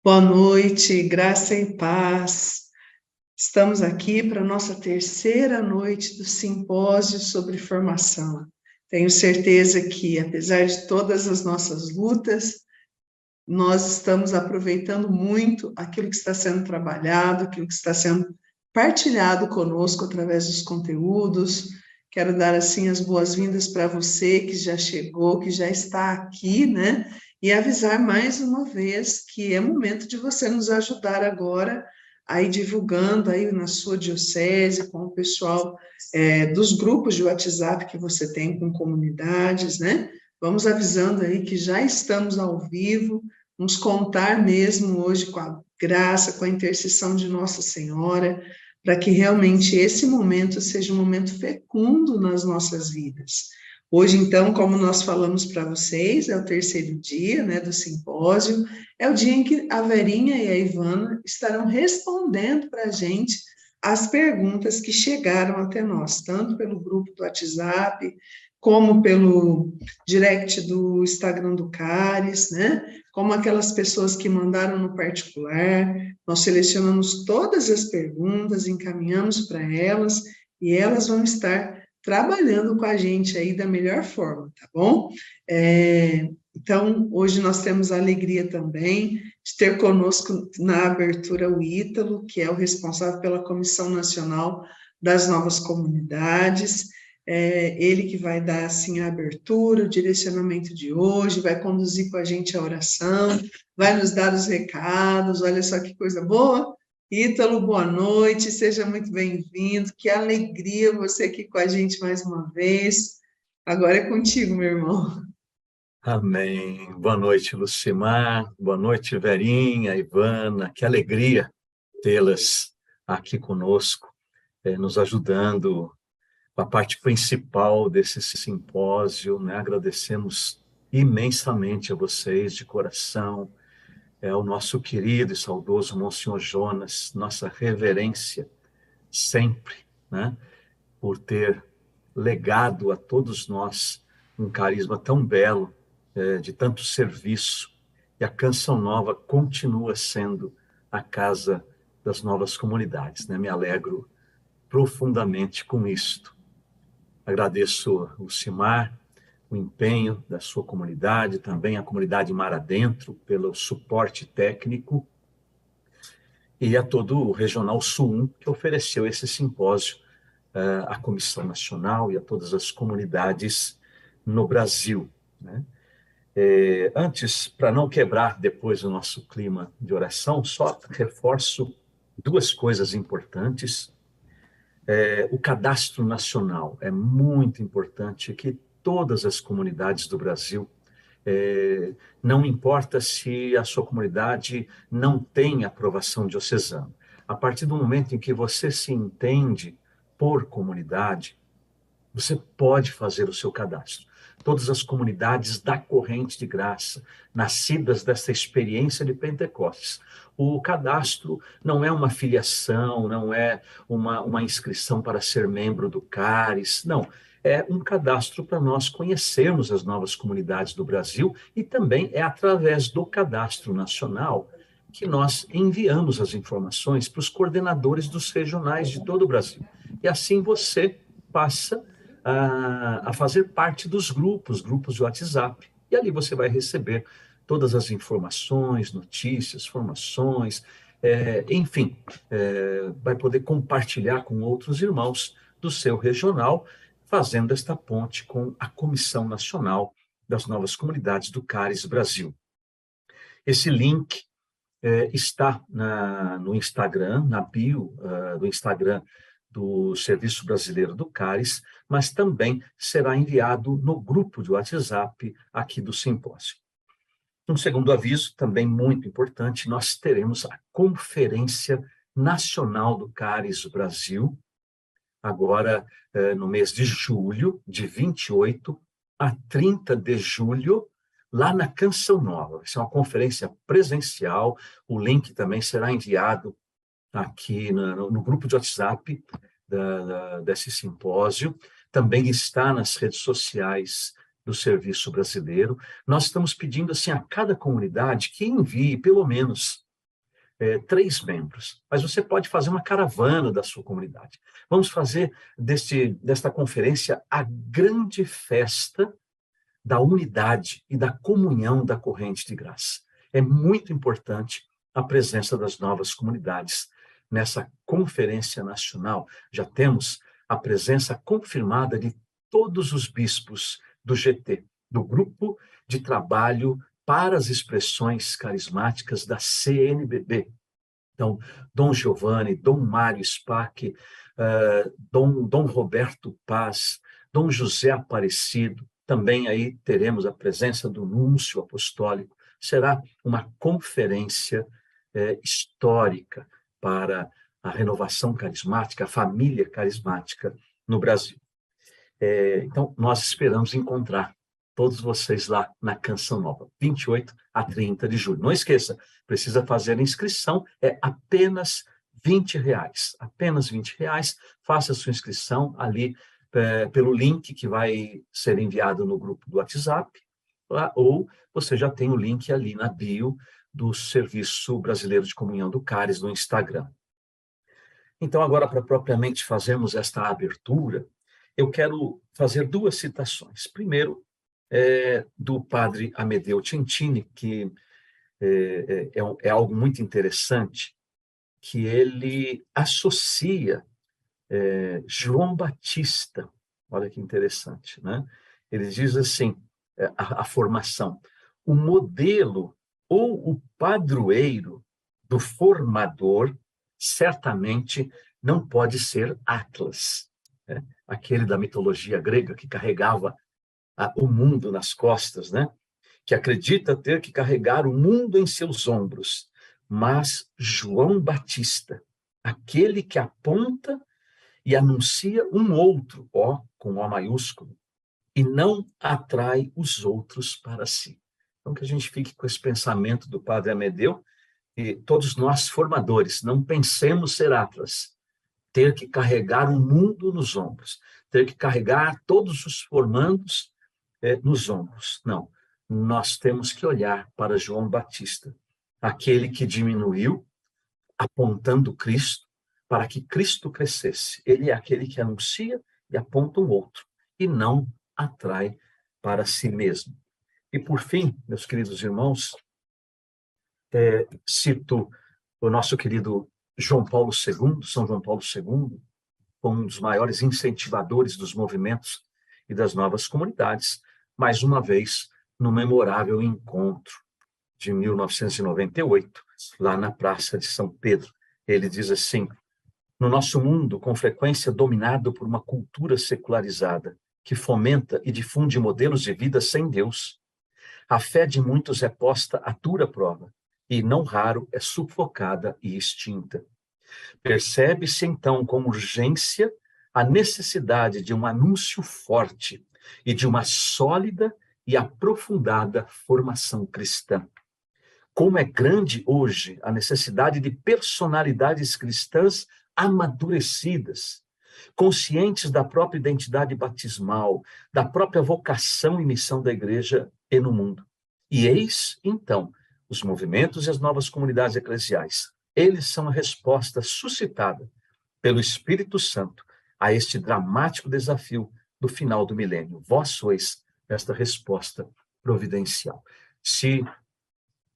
Boa noite, graça e paz. Estamos aqui para a nossa terceira noite do simpósio sobre formação. Tenho certeza que, apesar de todas as nossas lutas, nós estamos aproveitando muito aquilo que está sendo trabalhado, aquilo que está sendo partilhado conosco através dos conteúdos. Quero dar, assim, as boas-vindas para você que já chegou, que já está aqui, né? E avisar mais uma vez que é momento de você nos ajudar agora aí divulgando aí na sua diocese, com o pessoal dos grupos de WhatsApp que você tem com comunidades, né? Vamos avisando aí que já estamos ao vivo, vamos contar mesmo hoje com a graça, com a intercessão de Nossa Senhora, para que realmente esse momento seja um momento fecundo nas nossas vidas. Hoje, então, como nós falamos para vocês, é o terceiro dia, né, do simpósio, é o dia em que a Verinha e a Ivana estarão respondendo para a gente as perguntas que chegaram até nós, tanto pelo grupo do WhatsApp, como pelo direct do Instagram do Caris, né? Como aquelas pessoas que mandaram no particular. Nós selecionamos todas as perguntas, encaminhamos para elas, e elas vão estar trabalhando com a gente aí da melhor forma, tá bom? Então, hoje nós temos a alegria também de ter conosco na abertura o Ítalo, que é o responsável pela Comissão Nacional das Novas Comunidades. Ele que vai dar, assim, a abertura, o direcionamento de hoje, vai conduzir com a gente a oração, vai nos dar os recados, olha só que coisa boa. Ítalo, boa noite, seja muito bem-vindo, que alegria você aqui com a gente mais uma vez. Agora é contigo, meu irmão. Amém. Boa noite, Lucimar. Boa noite, Verinha, Ivana. Que alegria tê-las aqui conosco, nos ajudando com a parte principal desse simpósio, né? Agradecemos imensamente a vocês de coração, o nosso querido e saudoso Monsenhor Jonas, nossa reverência sempre, né? Por ter legado a todos nós um carisma tão belo, de tanto serviço. E a Canção Nova continua sendo a casa das novas comunidades, né? Me alegro profundamente com isto. Agradeço o Cimar, o empenho da sua comunidade, também a comunidade Mar Adentro, pelo suporte técnico, e a todo o Regional Sul 1, que ofereceu esse simpósio à Comissão Nacional e a todas as comunidades no Brasil, né? Antes, para não quebrar depois o nosso clima de oração, só reforço duas coisas importantes. O cadastro nacional é muito importante que todas as comunidades do Brasil, não importa se a sua comunidade não tem aprovação diocesana, a partir do momento em que você se entende por comunidade, você pode fazer o seu cadastro. Todas as comunidades da corrente de graça, nascidas dessa experiência de Pentecostes. O cadastro não é uma filiação, não é uma inscrição para ser membro do CARES, não. É um cadastro para nós conhecermos as novas comunidades do Brasil e também é através do cadastro nacional que nós enviamos as informações para os coordenadores dos regionais de todo o Brasil. E assim você passa a fazer parte dos grupos de WhatsApp. E ali você vai receber todas as informações, notícias, formações, enfim, vai poder compartilhar com outros irmãos do seu regional, fazendo esta ponte com a Comissão Nacional das Novas Comunidades do CARES Brasil. Esse link está no Instagram, na bio do Instagram do Serviço Brasileiro do CARES, mas também será enviado no grupo de WhatsApp aqui do simpósio. Um segundo aviso, também muito importante, nós teremos a Conferência Nacional do CARES Brasil, agora no mês de julho, de 28 a 30 de julho, lá na Canção Nova. Vai ser uma conferência presencial, o link também será enviado aqui no grupo de WhatsApp desse simpósio, também está nas redes sociais do Serviço Brasileiro. Nós estamos pedindo assim a cada comunidade que envie pelo menos 3 membros, mas você pode fazer uma caravana da sua comunidade. Vamos fazer desta conferência a grande festa da unidade e da comunhão da corrente de graça. É muito importante a presença das novas comunidades nessa conferência nacional. Já temos a presença confirmada de todos os bispos do GT, do Grupo de Trabalho para as Expressões Carismáticas da CNBB. Então, Dom Giovanni, Dom Mário Spack, Dom Roberto Paz, Dom José Aparecido, também aí teremos a presença do Núncio Apostólico. Será uma conferência histórica para a renovação carismática, a família carismática no Brasil. Então, nós esperamos encontrar todos vocês lá na Canção Nova, 28 a 30 de julho. Não esqueça, precisa fazer a inscrição, é apenas R$20, apenas R$20. Faça a sua inscrição ali pelo link que vai ser enviado no grupo do WhatsApp, ou você já tem o link ali na bio do Serviço Brasileiro de Comunhão do Cáris no Instagram. Então, agora, para propriamente fazermos esta abertura, eu quero fazer 2 citações. Primeiro, do padre Amedeo Centini, que é algo muito interessante, que ele associa João Batista, olha que interessante, né? Ele diz assim, a formação, o modelo ou o padroeiro do formador certamente não pode ser Atlas, né? Aquele da mitologia grega que carregava o mundo nas costas, né? Que acredita ter que carregar o mundo em seus ombros. Mas João Batista, aquele que aponta e anuncia um outro, com O maiúsculo, e não atrai os outros para si. Então, que a gente fique com esse pensamento do padre Amedeo, e todos nós formadores, não pensemos ser Atlas, ter que carregar o mundo nos ombros, ter que carregar todos os formandos nos ombros. Não, nós temos que olhar para João Batista, aquele que diminuiu, apontando Cristo, para que Cristo crescesse. Ele é aquele que anuncia e aponta um outro, e não atrai para si mesmo. E por fim, meus queridos irmãos, cito o nosso querido João Paulo II, São João Paulo II, como um dos maiores incentivadores dos movimentos e das novas comunidades, mais uma vez, no memorável encontro de 1998, lá na Praça de São Pedro. Ele diz assim, no nosso mundo, com frequência dominado por uma cultura secularizada, que fomenta e difunde modelos de vida sem Deus, a fé de muitos é posta à dura prova, e não raro é sufocada e extinta. Percebe-se, então, com urgência a necessidade de um anúncio forte e de uma sólida e aprofundada formação cristã. Como é grande hoje a necessidade de personalidades cristãs amadurecidas, conscientes da própria identidade batismal, da própria vocação e missão da igreja e no mundo. E eis, então, os movimentos e as novas comunidades eclesiais. Eles são a resposta suscitada pelo Espírito Santo a este dramático desafio do final do milênio. Vós sois esta resposta providencial. Se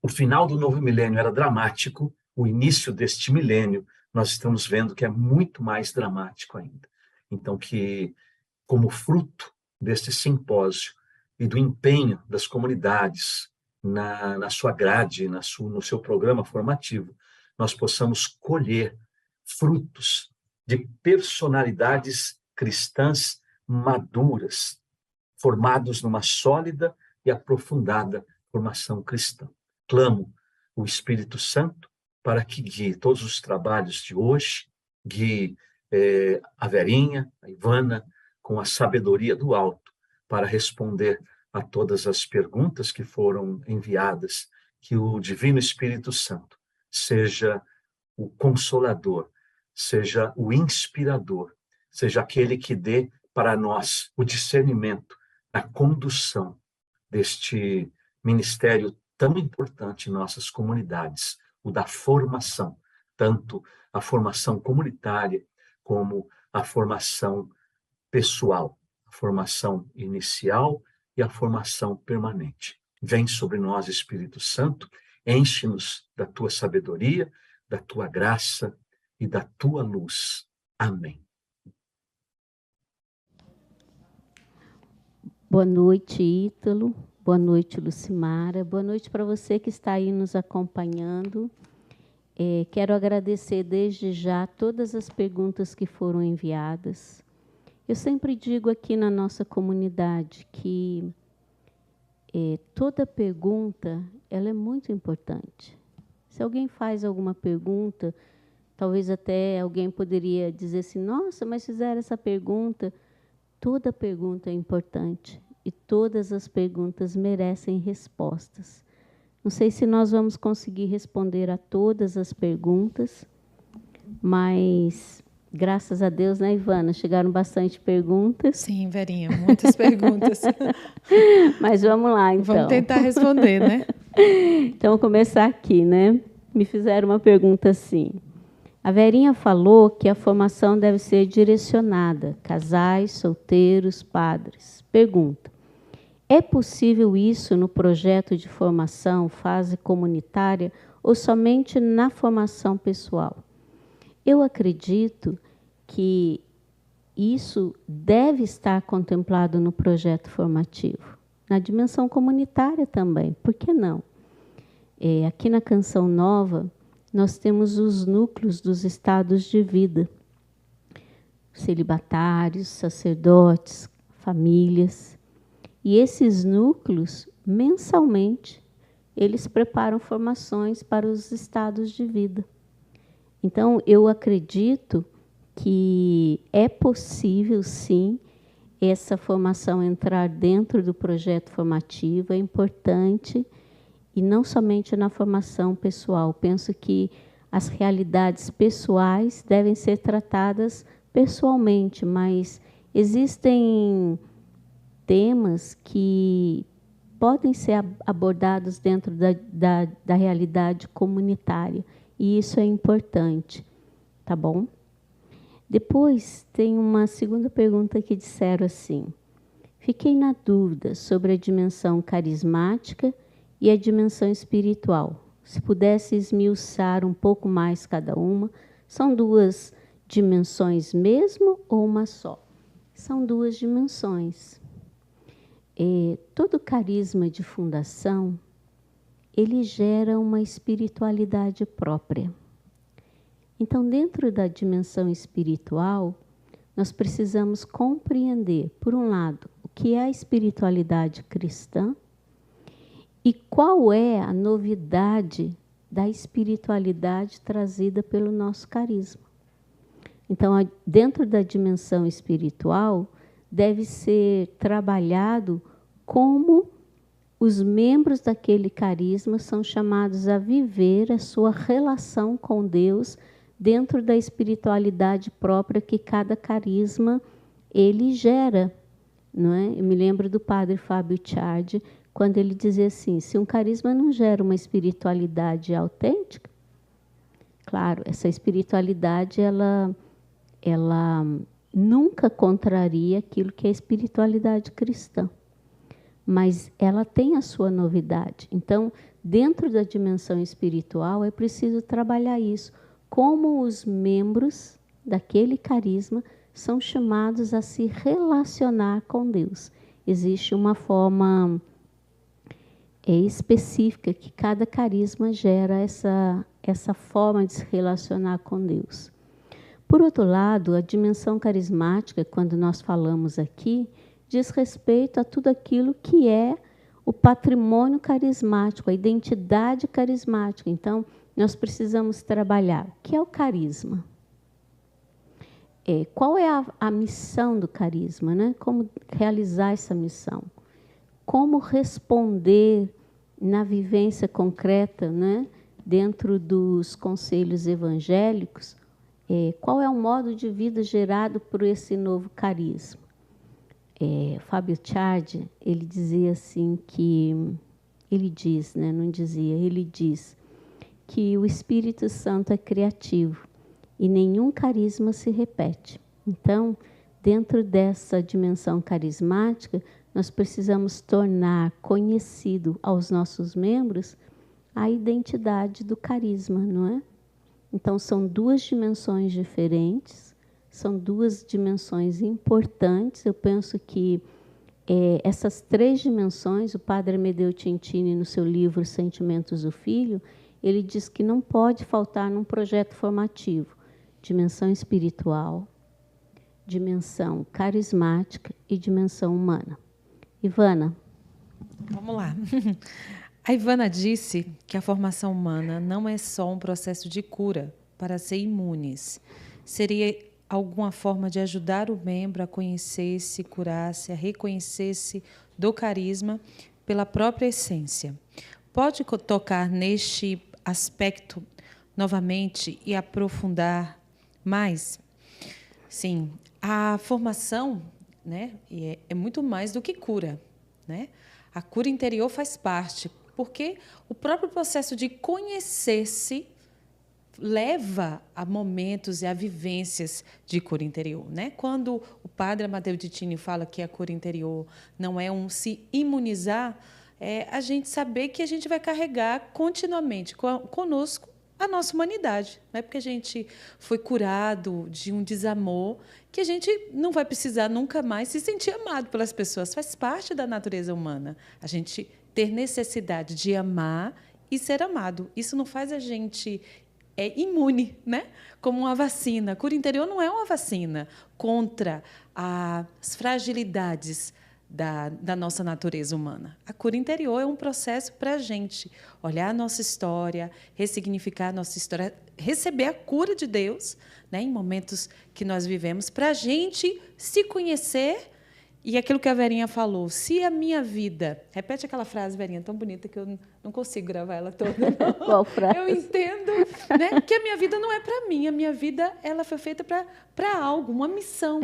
o final do novo milênio era dramático, o início deste milênio, nós estamos vendo que é muito mais dramático ainda. Então, que como fruto deste simpósio e do empenho das comunidades na sua grade, no seu programa formativo, nós possamos colher frutos de personalidades cristãs maduras, formados numa sólida e aprofundada formação cristã. Clamo o Espírito Santo para que guie todos os trabalhos de hoje, guie a Verinha, a Ivana, com a sabedoria do alto, para responder a todas as perguntas que foram enviadas, que o Divino Espírito Santo seja o consolador, seja o inspirador, seja aquele que dê para nós o discernimento, a condução deste ministério tão importante em nossas comunidades, o da formação, tanto a formação comunitária como a formação pessoal, a formação inicial e a formação permanente. Vem sobre nós, Espírito Santo, enche-nos da tua sabedoria, da tua graça e da tua luz. Amém. Boa noite, Ítalo. Boa noite, Lucimara. Boa noite para você que está aí nos acompanhando. Quero agradecer desde já todas as perguntas que foram enviadas. Eu sempre digo aqui na nossa comunidade que toda pergunta ela é muito importante. Se alguém faz alguma pergunta, talvez até alguém poderia dizer assim, nossa, mas fizeram essa pergunta. Toda pergunta é importante e todas as perguntas merecem respostas. Não sei se nós vamos conseguir responder a todas as perguntas, mas, graças a Deus, né, Ivana? Chegaram bastante perguntas. Sim, Verinha, muitas perguntas. Mas vamos lá, então. Vamos tentar responder, né? Então, vou começar aqui, né? Me fizeram uma pergunta assim. A Verinha falou que a formação deve ser direcionada, casais, solteiros, padres. Pergunta, é possível isso no projeto de formação, fase comunitária, ou somente na formação pessoal? Eu acredito que isso deve estar contemplado no projeto formativo, na dimensão comunitária também, por que não? Aqui na Canção Nova, nós temos os núcleos dos estados de vida, celibatários, sacerdotes, famílias. E esses núcleos, mensalmente, eles preparam formações para os estados de vida. Então, eu acredito que é possível, sim, essa formação entrar dentro do projeto formativo, é importante, e não somente na formação pessoal. Penso que as realidades pessoais devem ser tratadas pessoalmente, mas existem temas que podem ser abordados dentro da realidade comunitária, e isso é importante, tá bom? Depois, tem uma segunda pergunta que disseram assim, fiquei na dúvida sobre a dimensão carismática e a dimensão espiritual. Se pudesse esmiuçar um pouco mais cada uma, são duas dimensões mesmo ou uma só? São duas dimensões. Todo carisma de fundação, ele gera uma espiritualidade própria. Então, dentro da dimensão espiritual, nós precisamos compreender, por um lado, o que é a espiritualidade cristã e qual é a novidade da espiritualidade trazida pelo nosso carisma. Então, dentro da dimensão espiritual, deve ser trabalhado como os membros daquele carisma são chamados a viver a sua relação com Deus dentro da espiritualidade própria que cada carisma ele gera, não é? Eu me lembro do padre Fábio Ciardi, quando ele dizia assim, se um carisma não gera uma espiritualidade autêntica, claro, essa espiritualidade ela nunca contraria aquilo que é a espiritualidade cristã, mas ela tem a sua novidade. Então, dentro da dimensão espiritual, é preciso trabalhar isso, como os membros daquele carisma são chamados a se relacionar com Deus. Existe uma forma específica que cada carisma gera essa forma de se relacionar com Deus. Por outro lado, a dimensão carismática, quando nós falamos aqui, diz respeito a tudo aquilo que é o patrimônio carismático, a identidade carismática. Então, nós precisamos trabalhar. O que é o carisma? Qual é a missão do carisma, né? Como realizar essa missão? Como responder na vivência concreta, né? Dentro dos conselhos evangélicos, qual é o modo de vida gerado por esse novo carisma? Fábio Ciardi, ele dizia assim que, ele diz, né, não dizia, ele diz que o Espírito Santo é criativo e nenhum carisma se repete. Então, dentro dessa dimensão carismática, nós precisamos tornar conhecido aos nossos membros a identidade do carisma, não é? Então, são duas dimensões diferentes, são duas dimensões importantes. Eu penso que essas três dimensões, o padre Amedeo Cintini, no seu livro Sentimentos do Filho, ele diz que não pode faltar num projeto formativo: dimensão espiritual, dimensão carismática e dimensão humana. Ivana. Vamos lá. A Ivana disse que a formação humana não é só um processo de cura para ser imunes. Seria alguma forma de ajudar o membro a conhecer-se, curar-se, a reconhecer-se do carisma pela própria essência. Pode tocar neste aspecto novamente e aprofundar mais? Sim, a formação, né, é muito mais do que cura, né? A cura interior faz parte, porque o próprio processo de conhecer-se leva a momentos e a vivências de cura interior, né? Quando o padre Amedeo Cintini fala que a cura interior não é um se imunizar, é a gente saber que a gente vai carregar continuamente conosco a nossa humanidade, não é porque a gente foi curado de um desamor que a gente não vai precisar nunca mais se sentir amado pelas pessoas. Faz parte da natureza humana a gente ter necessidade de amar e ser amado. Isso não faz a gente imune, né? Como uma vacina. A cura interior não é uma vacina contra as fragilidades da nossa natureza humana. A cura interior é um processo para a gente olhar a nossa história, ressignificar a nossa história, receber a cura de Deus, né, em momentos que nós vivemos, para a gente se conhecer. E aquilo que a Verinha falou, se a minha vida... Repete aquela frase, Verinha, tão bonita que eu não consigo gravar ela toda. Não. Qual frase? Eu entendo, né, que a minha vida não é para mim, a minha vida ela foi feita para algo, uma missão.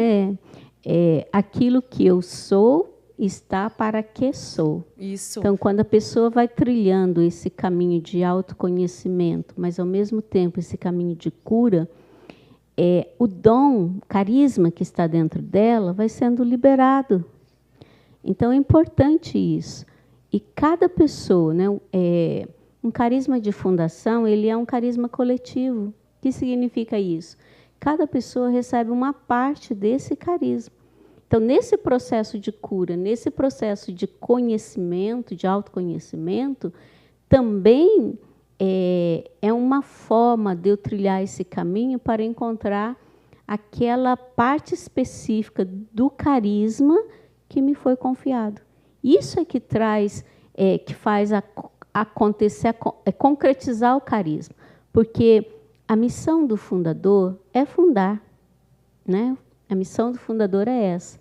Aquilo que eu sou está para que sou. Isso. Então, quando a pessoa vai trilhando esse caminho de autoconhecimento, mas, ao mesmo tempo, esse caminho de cura, o dom, o carisma que está dentro dela vai sendo liberado. Então, é importante isso. E cada pessoa, né, um carisma de fundação, ele é um carisma coletivo. O que significa isso? Cada pessoa recebe uma parte desse carisma. Então, nesse processo de cura, nesse processo de conhecimento, de autoconhecimento, também é uma forma de eu trilhar esse caminho para encontrar aquela parte específica do carisma que me foi confiado. Isso é que traz, que faz acontecer, concretizar o carisma. Porque a missão do fundador é fundar, né? A missão do fundador é essa.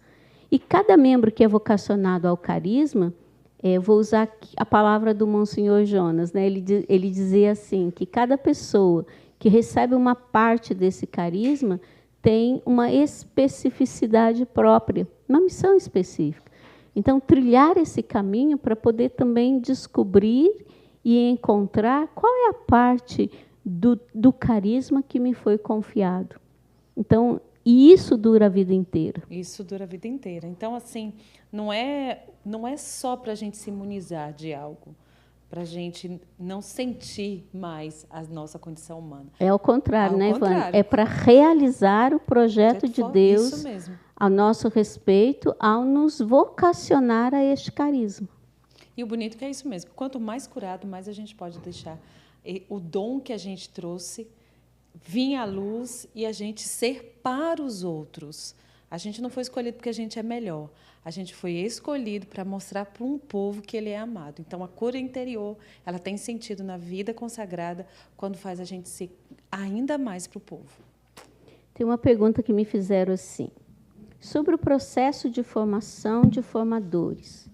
E cada membro que é vocacionado ao carisma, vou usar a palavra do Monsenhor Jonas, né? Ele dizia assim, que cada pessoa que recebe uma parte desse carisma tem uma especificidade própria, uma missão específica. Então, trilhar esse caminho para poder também descobrir e encontrar qual é a parte do carisma que me foi confiado. Então, e isso dura a vida inteira. Isso dura a vida inteira. Então, assim, não é só para a gente se imunizar de algo, para a gente não sentir mais a nossa condição humana. É ao contrário, né, Ivana? É para realizar o projeto de Deus isso mesmo, a nosso respeito, ao nos vocacionar a este carisma. E o bonito é que é isso mesmo. Quanto mais curado, mais a gente pode deixar o dom que a gente trouxe vir à luz e a gente ser para os outros. A gente não foi escolhido porque a gente é melhor. A gente foi escolhido para mostrar para um povo que ele é amado. Então, a cura interior, ela tem sentido na vida consagrada quando faz a gente ser ainda mais para o povo. Tem uma pergunta que me fizeram assim. Sobre o processo de formação de formadores.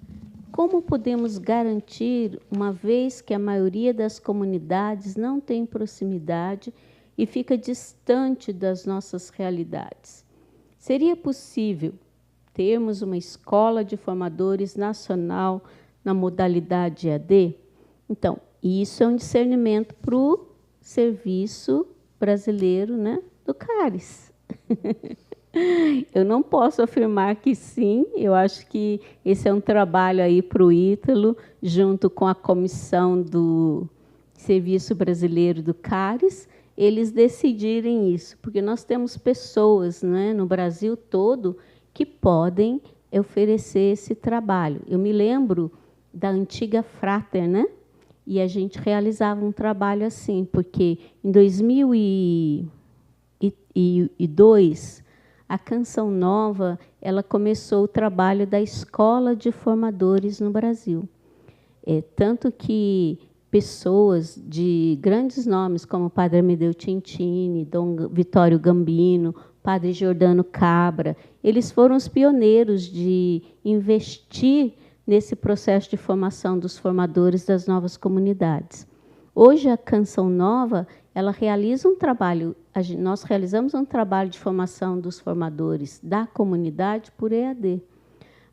Como podemos garantir, uma vez que a maioria das comunidades não tem proximidade e fica distante das nossas realidades? Seria possível termos uma escola de formadores nacional na modalidade EAD? Então, isso é um discernimento para o Serviço Brasileiro, né, do CARES. Eu não posso afirmar que sim, eu acho que esse é um trabalho aí para o Ítalo, junto com a comissão do Serviço Brasileiro do CARES, eles decidirem isso, porque nós temos pessoas, né, no Brasil todo que podem oferecer esse trabalho. Eu me lembro da antiga Frater, né? E a gente realizava um trabalho assim, porque em 2002, a Canção Nova, ela começou o trabalho da Escola de Formadores no Brasil. Tanto que pessoas de grandes nomes, como o Padre Amedeo Cintini, Dom Vitório Gambino, Padre Giordano Cabra, eles foram os pioneiros de investir nesse processo de formação dos formadores das novas comunidades. Hoje, a Canção Nova, ela realiza um trabalho, nós realizamos um trabalho de formação dos formadores da comunidade por EAD.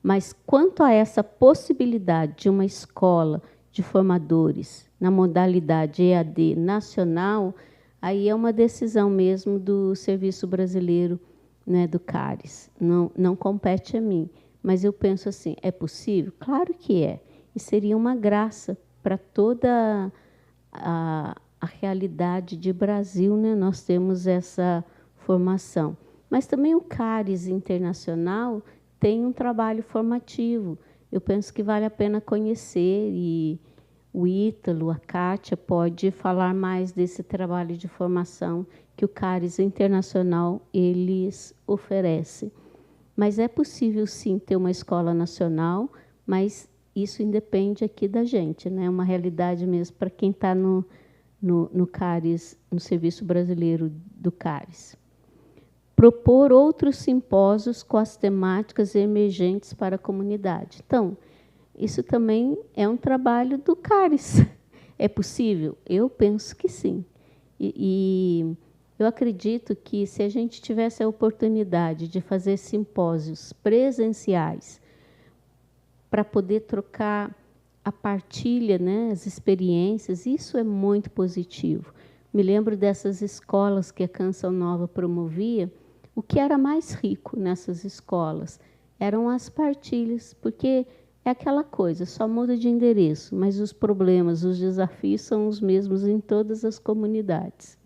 Mas, quanto a essa possibilidade de uma escola de formadores na modalidade EAD nacional, aí é uma decisão mesmo do Serviço Brasileiro, né, do CARES. Não compete a mim. Mas eu penso assim, é possível? Claro que é. E seria uma graça para toda a realidade de Brasil, né? Nós temos essa formação. Mas também o CARES Internacional tem um trabalho formativo. Eu penso que vale a pena conhecer, e o Ítalo, a Kátia, pode falar mais desse trabalho de formação que o CARES Internacional eles oferece. Mas é possível, sim, ter uma escola nacional, mas isso independe aqui da gente, né? É uma realidade mesmo para quem está no CARES, no Serviço Brasileiro do CARES. Propor outros simpósios com as temáticas emergentes para a comunidade. Então, isso também é um trabalho do CARES. É possível? Eu penso que sim. E eu acredito que, se a gente tivesse a oportunidade de fazer simpósios presenciais para poder trocar a partilha, né, as experiências, isso é muito positivo. Me lembro dessas escolas que a Canção Nova promovia. O que era mais rico nessas escolas eram as partilhas, porque é aquela coisa, só muda de endereço, mas os problemas, os desafios são os mesmos em todas as comunidades.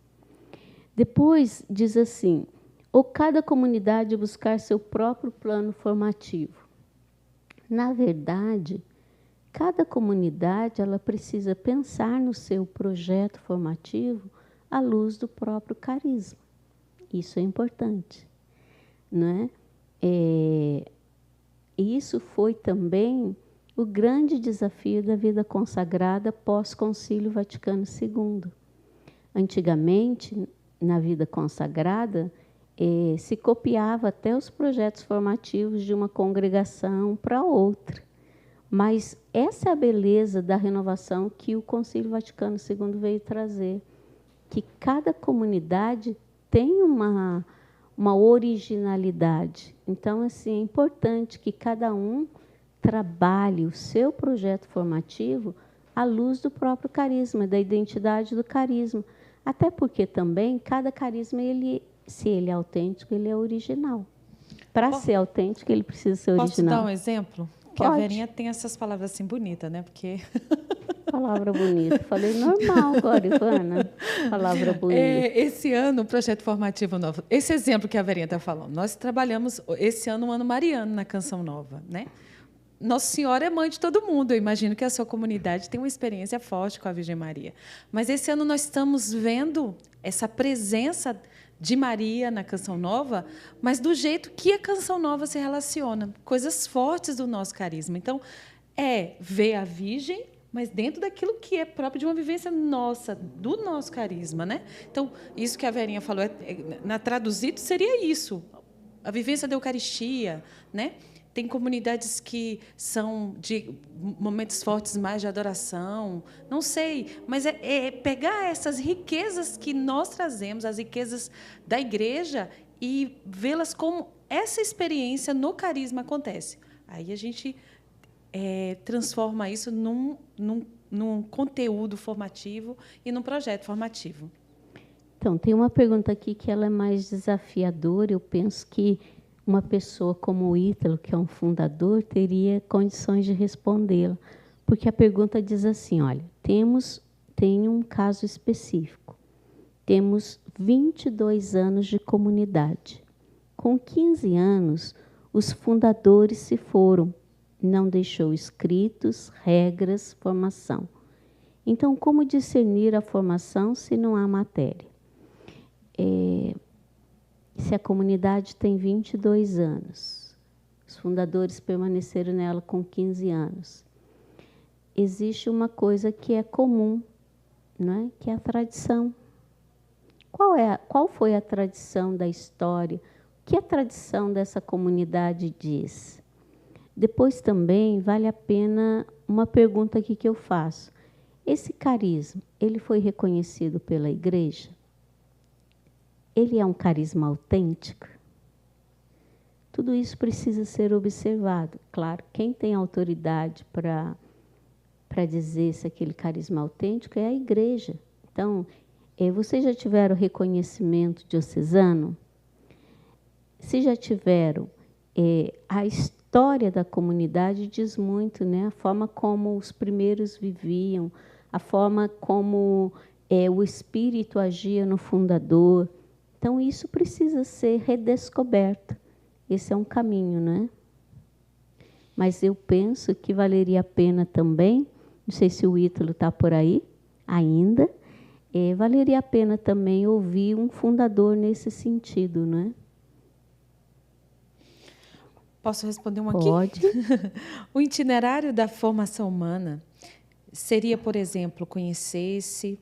Depois, diz assim, ou cada comunidade buscar seu próprio plano formativo. Na verdade, cada comunidade ela precisa pensar no seu projeto formativo à luz do próprio carisma. Isso é importante, não é? Isso foi também o grande desafio da vida consagrada pós-Concílio Vaticano II. Antigamente, na vida consagrada, se copiava até os projetos formativos de uma congregação para outra. Mas essa é a beleza da renovação que o Concílio Vaticano II veio trazer, que cada comunidade tem uma originalidade. Então, assim, é importante que cada um trabalhe o seu projeto formativo à luz do próprio carisma, da identidade do carisma. Até porque também cada carisma, se ele é autêntico, ele é original. Para ser autêntico, ele precisa ser original. Posso dar um exemplo? Que Pode. A Verinha tem essas palavras assim bonitas, né? Porque palavra bonita. Falei normal agora, Ivana. Palavra bonita. Esse ano, o projeto formativo novo, esse exemplo que a Verinha está falando, nós trabalhamos esse ano, o ano mariano, na Canção Nova, né? Nossa Senhora é mãe de todo mundo. Eu imagino que a sua comunidade tem uma experiência forte com a Virgem Maria. Mas esse ano nós estamos vendo essa presença de Maria na Canção Nova, mas do jeito que a Canção Nova se relaciona, coisas fortes do nosso carisma. Então, ver a Virgem, mas dentro daquilo que é próprio de uma vivência nossa, do nosso carisma, né? Então, isso que a Verinha falou, na traduzido, seria isso, a vivência da Eucaristia, né? Tem comunidades que são de momentos fortes mais de adoração, não sei, mas é pegar essas riquezas que nós trazemos, as riquezas da igreja, e vê-las como essa experiência no carisma acontece. Aí a gente transforma isso num conteúdo formativo e num projeto formativo. Então, tem uma pergunta aqui que ela é mais desafiadora. Eu penso que uma pessoa como o Ítalo, que é um fundador, teria condições de respondê-la. Porque a pergunta diz assim, olha, tem um caso específico. Temos 22 anos de comunidade. Com 15 anos, os fundadores se foram. Não deixou escritos, regras, formação. Então, como discernir a formação se não há matéria? Se a comunidade tem 22 anos, os fundadores permaneceram nela com 15 anos, existe uma coisa que é comum, não é? Que é a tradição. Qual foi a tradição da história? O que a tradição dessa comunidade diz? Depois também vale a pena uma pergunta aqui que eu faço. Esse carisma, ele foi reconhecido pela igreja? Ele é um carisma autêntico? Tudo isso precisa ser observado. Claro, quem tem autoridade para dizer se aquele carisma é autêntico é a igreja. Então, vocês já tiveram reconhecimento diocesano? Se já tiveram, a história da comunidade diz muito, né? A forma como os primeiros viviam, a forma como o espírito agia no fundador. Então, isso precisa ser redescoberto. Esse é um caminho, né? Mas eu penso que valeria a pena também, não sei se o Ítalo está por aí ainda, valeria a pena também ouvir um fundador nesse sentido, não é? Posso responder um aqui? Pode. O itinerário da formação humana seria, por exemplo, conhecer-se,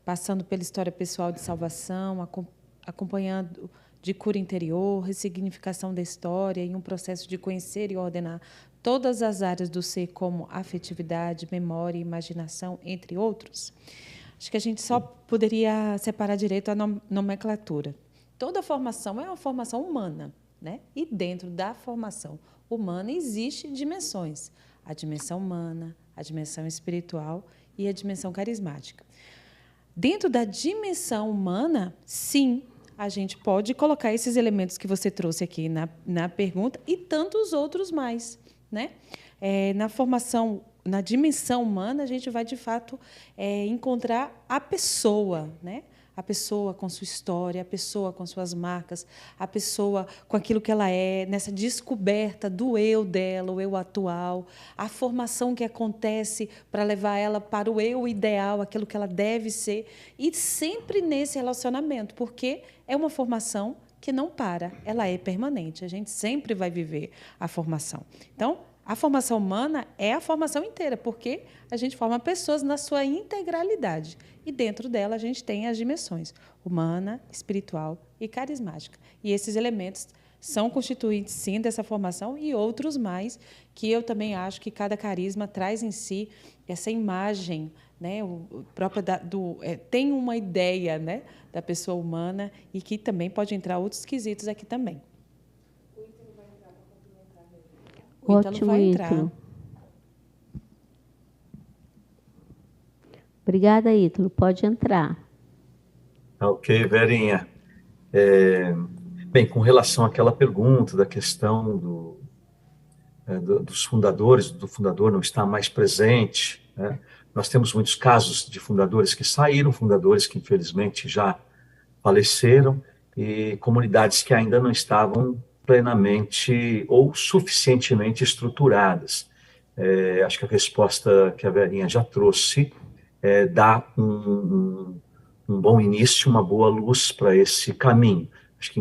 passando pela história pessoal de salvação, acompanhando de cura interior, ressignificação da história e um processo de conhecer e ordenar todas as áreas do ser, como afetividade, memória e imaginação, entre outros. Acho que a gente só poderia separar direito a nomenclatura. Toda formação é uma formação humana, né? E dentro da formação humana existem dimensões. A dimensão humana, a dimensão espiritual e a dimensão carismática. Dentro da dimensão humana, sim, a gente pode colocar esses elementos que você trouxe aqui na pergunta e tantos outros mais, né? Na formação, na dimensão humana, a gente vai, de fato, encontrar a pessoa, né? A pessoa com sua história, a pessoa com suas marcas, a pessoa com aquilo que ela é, nessa descoberta do eu dela, o eu atual, a formação que acontece para levar ela para o eu ideal, aquilo que ela deve ser, e sempre nesse relacionamento, porque é uma formação que não para, ela é permanente, a gente sempre vai viver a formação. Então, a formação humana é a formação inteira, porque a gente forma pessoas na sua integralidade. E dentro dela a gente tem as dimensões humana, espiritual e carismática. E esses elementos são constituintes, sim, dessa formação e outros mais, que eu também acho que cada carisma traz em si essa imagem, né, tem uma ideia, né, da pessoa humana e que também pode entrar outros quesitos aqui também. O Ítalo vai entrar. Ítalo. Obrigada, Ítalo. Pode entrar. Ok, Verinha. Bem, com relação àquela pergunta da questão dos fundadores, do fundador não estar mais presente, né? Nós temos muitos casos de fundadores que saíram, fundadores que infelizmente já faleceram, e comunidades que ainda não estavam plenamente ou suficientemente estruturadas. Acho que a resposta que a Verinha já trouxe dá um bom início, uma boa luz para esse caminho. Acho que,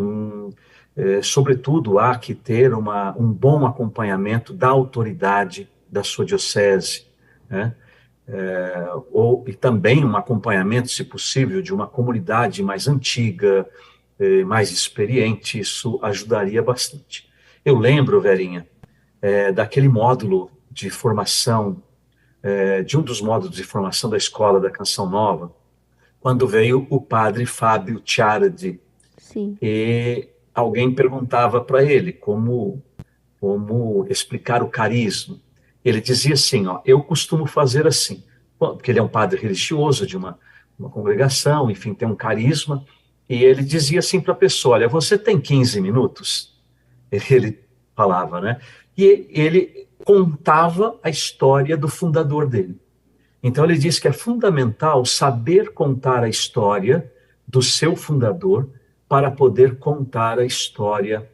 sobretudo, há que ter um bom acompanhamento da autoridade da sua diocese, né? E também um acompanhamento, se possível, de uma comunidade mais antiga, mais experiente. Isso ajudaria bastante. Eu lembro, Verinha, daquele módulo de formação, de um dos módulos de formação da Escola da Canção Nova, quando veio o padre Fábio Ciardi. Sim. E alguém perguntava para ele como explicar o carisma. Ele dizia assim, eu costumo fazer assim, porque ele é um padre religioso de uma congregação, enfim, tem um carisma, e ele dizia assim para a pessoa, olha, você tem 15 minutos? Ele falava, né? E ele contava a história do fundador dele. Então ele diz que é fundamental saber contar a história do seu fundador para poder contar a história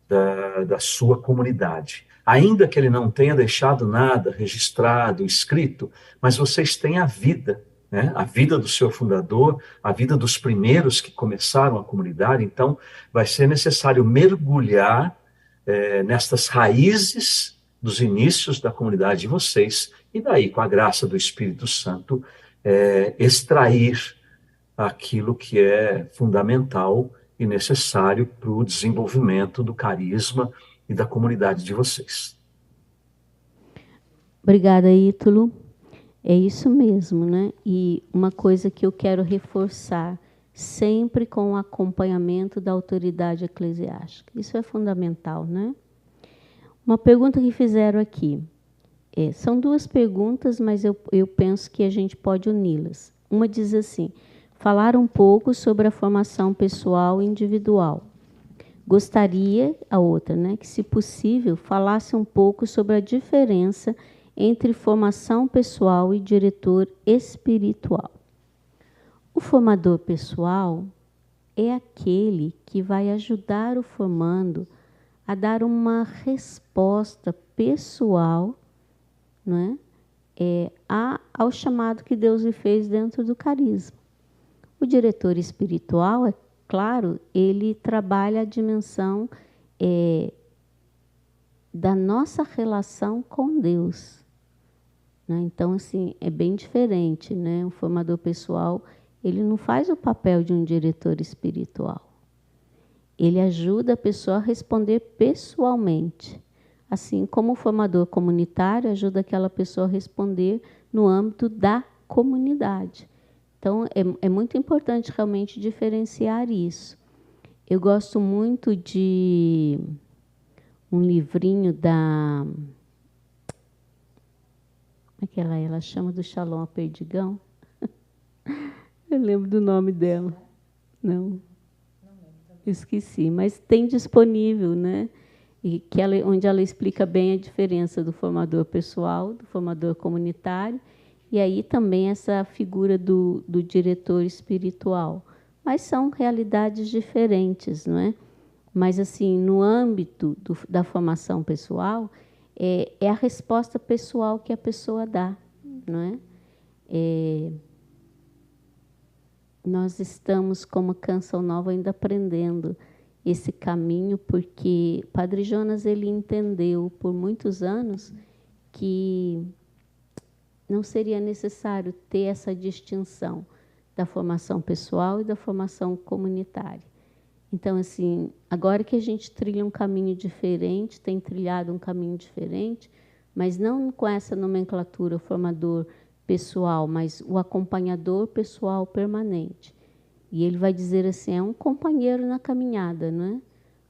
da sua comunidade. Ainda que ele não tenha deixado nada registrado, escrito, mas vocês têm a vida, né? A vida do seu fundador, a vida dos primeiros que começaram a comunidade. Então vai ser necessário mergulhar nestas raízes dos inícios da comunidade de vocês, e daí, com a graça do Espírito Santo, extrair aquilo que é fundamental e necessário para o desenvolvimento do carisma e da comunidade de vocês. Obrigada, Ítalo. É isso mesmo, né? E uma coisa que eu quero reforçar, sempre com o acompanhamento da autoridade eclesiástica. Isso é fundamental, né? Uma pergunta que fizeram aqui. São duas perguntas, mas eu penso que a gente pode uni-las. Uma diz assim, falar um pouco sobre a formação pessoal e individual. Gostaria, a outra, né, que, se possível, falasse um pouco sobre a diferença entre formação pessoal e diretor espiritual. O formador pessoal é aquele que vai ajudar o formando a dar uma resposta pessoal, não é? Ao chamado que Deus lhe fez dentro do carisma. O diretor espiritual, é claro, ele trabalha a dimensão da nossa relação com Deus, né? Então, assim, é bem diferente, né? O formador pessoal, ele não faz o papel de um diretor espiritual. Ele ajuda a pessoa a responder pessoalmente, assim como o formador comunitário ajuda aquela pessoa a responder no âmbito da comunidade. Então, é muito importante realmente diferenciar isso. Eu gosto muito de um livrinho da... Como é que ela chama do Shalom a Perdigão? Eu lembro do nome dela. Não. Esqueci, mas tem disponível, né? E onde ela explica bem a diferença do formador pessoal, do formador comunitário, e aí também essa figura do diretor espiritual. Mas são realidades diferentes, não é? Mas, assim, no âmbito da formação pessoal, é a resposta pessoal que a pessoa dá, não é? Nós estamos, como Canção Nova, ainda aprendendo esse caminho, porque Padre Jonas ele entendeu por muitos anos que não seria necessário ter essa distinção da formação pessoal e da formação comunitária. Então, assim, agora que a gente trilha um caminho diferente, tem trilhado um caminho diferente, mas não com essa nomenclatura formador pessoal, mas o acompanhador pessoal permanente. E ele vai dizer assim, é um companheiro na caminhada, não é?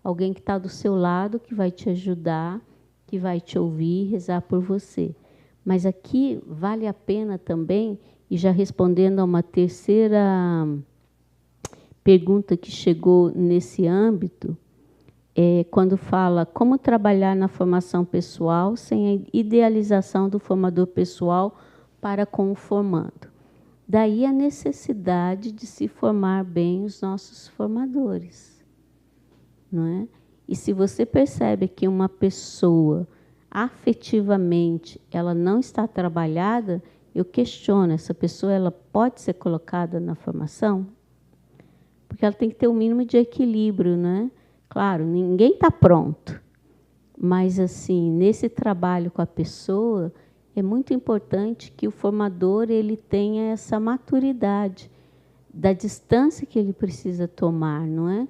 Alguém que está do seu lado, que vai te ajudar, que vai te ouvir, rezar por você. Mas aqui vale a pena também, e já respondendo a uma terceira pergunta que chegou nesse âmbito, quando fala como trabalhar na formação pessoal sem a idealização do formador pessoal para com o formando. Daí a necessidade de se formar bem os nossos formadores, não é? E se você percebe que uma pessoa afetivamente ela não está trabalhada, eu questiono, essa pessoa ela pode ser colocada na formação? Porque ela tem que ter o mínimo de equilíbrio, né? Claro, ninguém está pronto, mas assim, nesse trabalho com a pessoa, é muito importante que o formador ele tenha essa maturidade da distância que ele precisa tomar, não é?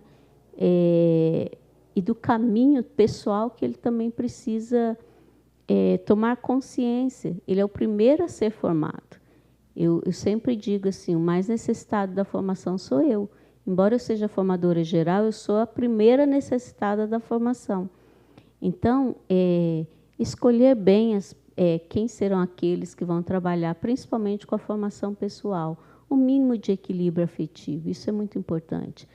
E do caminho pessoal que ele também precisa tomar consciência. Ele é o primeiro a ser formado. Eu sempre digo assim, o mais necessitado da formação sou eu. Embora eu seja formadora geral, eu sou a primeira necessitada da formação. Então, escolher bem quem serão aqueles que vão trabalhar, principalmente com a formação pessoal, o mínimo de equilíbrio afetivo. Isso é muito importante.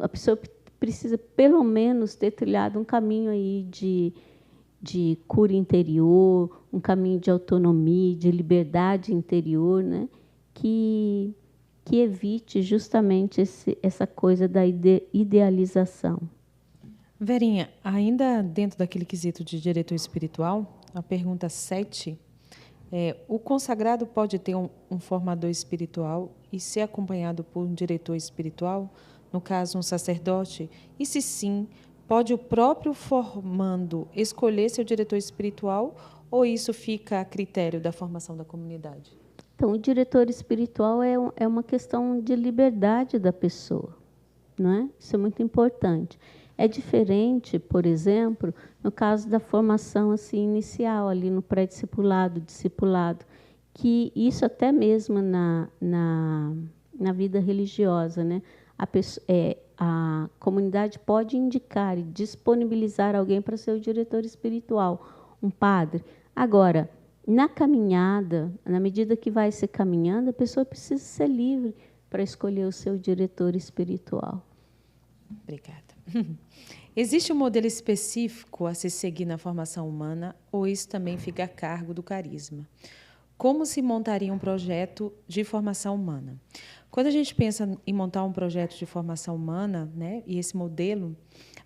A pessoa precisa, pelo menos, ter trilhado um caminho aí de cura interior, um caminho de autonomia, de liberdade interior, né? que evite justamente essa coisa da idealização. Verinha, ainda dentro daquele quesito de diretor espiritual, a pergunta 7 o consagrado pode ter um formador espiritual e ser acompanhado por um diretor espiritual, no caso, um sacerdote? E se sim, pode o próprio formando escolher seu diretor espiritual ou isso fica a critério da formação da comunidade? Então, o diretor espiritual é uma questão de liberdade da pessoa, não é? Isso é muito importante. É diferente, por exemplo, no caso da formação assim, inicial, ali no pré-discipulado, discipulado, que isso até mesmo na vida religiosa, né? A comunidade pode indicar e disponibilizar alguém para ser o diretor espiritual, um padre. Agora, na caminhada, na medida que vai se caminhando, a pessoa precisa ser livre para escolher o seu diretor espiritual. Obrigada. Existe um modelo específico a se seguir na formação humana ou isso também fica a cargo do carisma? Como se montaria um projeto de formação humana? Quando a gente pensa em montar um projeto de formação humana, né, e esse modelo,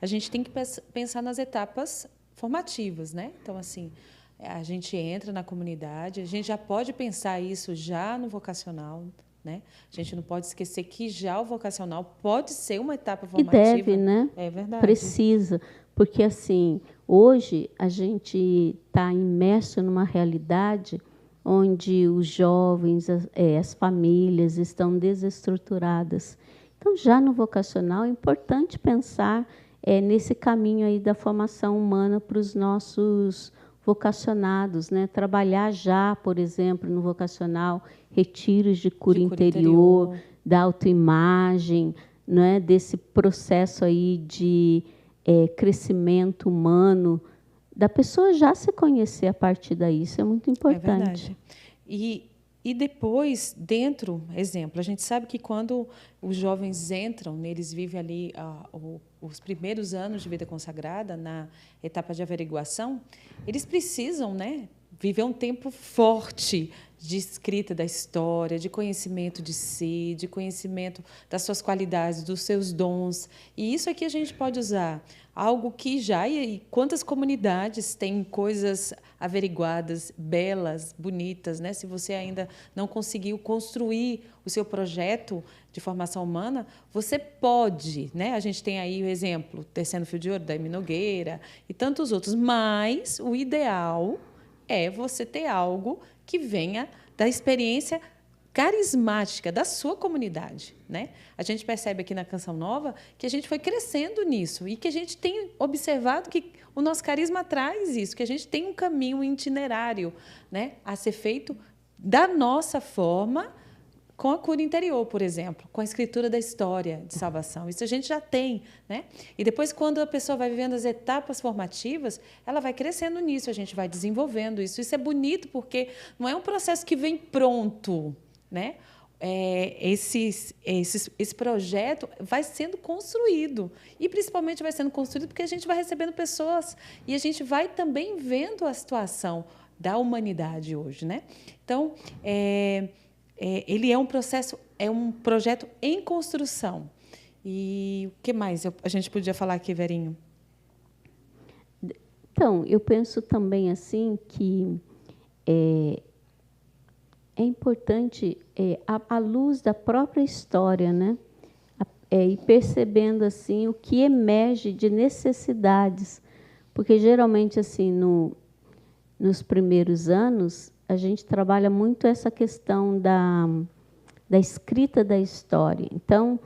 a gente tem que pensar nas etapas formativas, né? Então, assim, a gente entra na comunidade, a gente já pode pensar isso já no vocacional, né? A gente não pode esquecer que já o vocacional pode ser uma etapa formativa. E deve, né? É verdade. Precisa, porque assim, hoje a gente está imerso numa realidade onde os jovens, as famílias estão desestruturadas. Então, já no vocacional, é importante pensar nesse caminho aí da formação humana para os nossos vocacionados, né? Trabalhar já, por exemplo, no vocacional, retiros de cura interior, da autoimagem, né? Desse processo aí de crescimento humano, da pessoa já se conhecer a partir daí. Isso é muito importante. É verdade. E depois, dentro, exemplo, a gente sabe que quando os jovens entram, eles vivem ali os primeiros anos de vida consagrada, na etapa de averiguação, eles precisam, né, viver um tempo forte de escrita da história, de conhecimento de si, de conhecimento das suas qualidades, dos seus dons. E isso aqui a gente pode usar algo que já... E quantas comunidades têm coisas averiguadas, belas, bonitas, né? Se você ainda não conseguiu construir o seu projeto de formação humana, você pode, né? A gente tem aí o exemplo, Tecendo Fio de Ouro, da Amy Nogueira e tantos outros, mas o ideal é você ter algo que venha da experiência carismática da sua comunidade, né? A gente percebe aqui na Canção Nova que a gente foi crescendo nisso e que a gente tem observado que o nosso carisma traz isso, que a gente tem um caminho, um itinerário, né, a ser feito da nossa forma, com a cura interior, por exemplo, com a escritura da história de salvação. Isso a gente já tem, né? E depois, quando a pessoa vai vivendo as etapas formativas, ela vai crescendo nisso, a gente vai desenvolvendo isso. Isso é bonito porque não é um processo que vem pronto, né? Esse projeto vai sendo construído e principalmente vai sendo construído porque a gente vai recebendo pessoas e a gente vai também vendo a situação da humanidade hoje, né? Então, ele é um processo, é um projeto em construção. E o que mais a gente podia falar aqui, Verinho? Então, eu penso também assim que é importante, à luz da própria história, né? E percebendo assim o que emerge de necessidades, porque geralmente assim nos primeiros anos a gente trabalha muito essa questão da escrita da história. Então,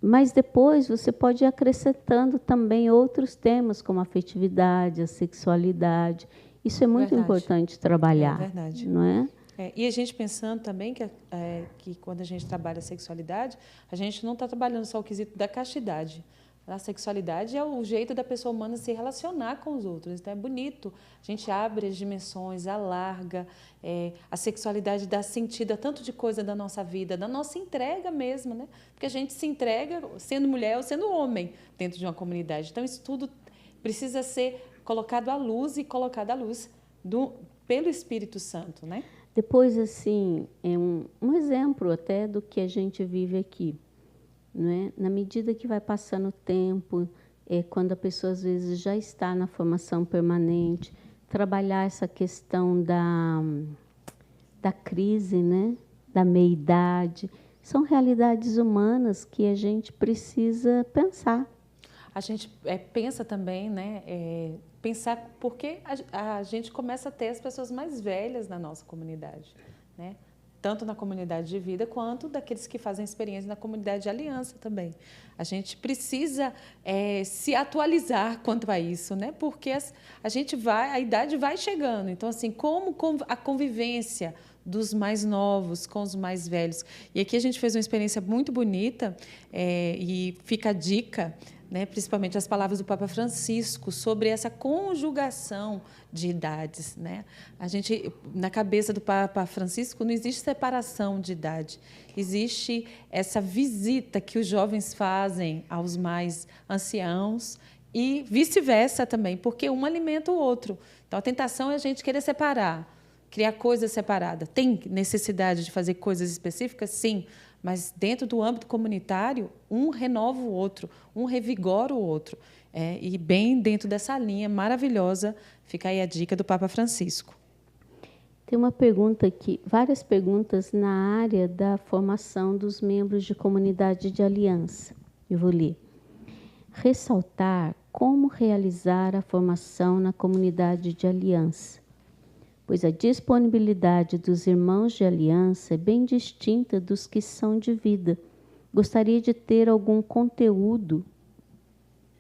mas depois você pode ir acrescentando também outros temas, como a afetividade, a sexualidade. Isso é muito importante trabalhar. É verdade. Não é? E a gente pensando também que quando a gente trabalha a sexualidade, a gente não está trabalhando só o quesito da castidade. A sexualidade é o jeito da pessoa humana se relacionar com os outros. Então, é bonito. A gente abre as dimensões, alarga. A sexualidade dá sentido a tanto de coisa da nossa vida, da nossa entrega mesmo, né? Porque a gente se entrega sendo mulher ou sendo homem dentro de uma comunidade. Então, isso tudo precisa ser colocado à luz e colocado à luz pelo Espírito Santo, né? Depois, assim, é um exemplo até do que a gente vive aqui. Não é? Na medida que vai passando o tempo, quando a pessoa às vezes já está na formação permanente, trabalhar essa questão da crise, né? Da meia-idade, são realidades humanas que a gente precisa pensar. A gente pensa também, né? Pensar porque a gente começa a ter as pessoas mais velhas na nossa comunidade, né? Tanto na comunidade de vida, quanto daqueles que fazem experiência na comunidade de aliança também. A gente precisa se atualizar quanto a isso, né? Porque a idade vai chegando. Então, assim, como a convivência dos mais novos com os mais velhos. E aqui a gente fez uma experiência muito bonita, e fica a dica, né, principalmente as palavras do Papa Francisco sobre essa conjugação de idades, né? A gente, na cabeça do Papa Francisco, não existe separação de idade, existe essa visita que os jovens fazem aos mais anciãos e vice-versa também, porque um alimenta o outro. Então, a tentação é a gente querer separar, criar coisas separadas. Tem necessidade de fazer coisas específicas? Sim. Mas, dentro do âmbito comunitário, um renova o outro, um revigora o outro. E bem dentro dessa linha maravilhosa, fica aí a dica do Papa Francisco. Tem uma pergunta aqui, várias perguntas na área da formação dos membros de comunidade de aliança. Eu vou ler. Ressaltar como realizar a formação na comunidade de aliança, pois a disponibilidade dos irmãos de aliança é bem distinta dos que são de vida. Gostaria de ter algum conteúdo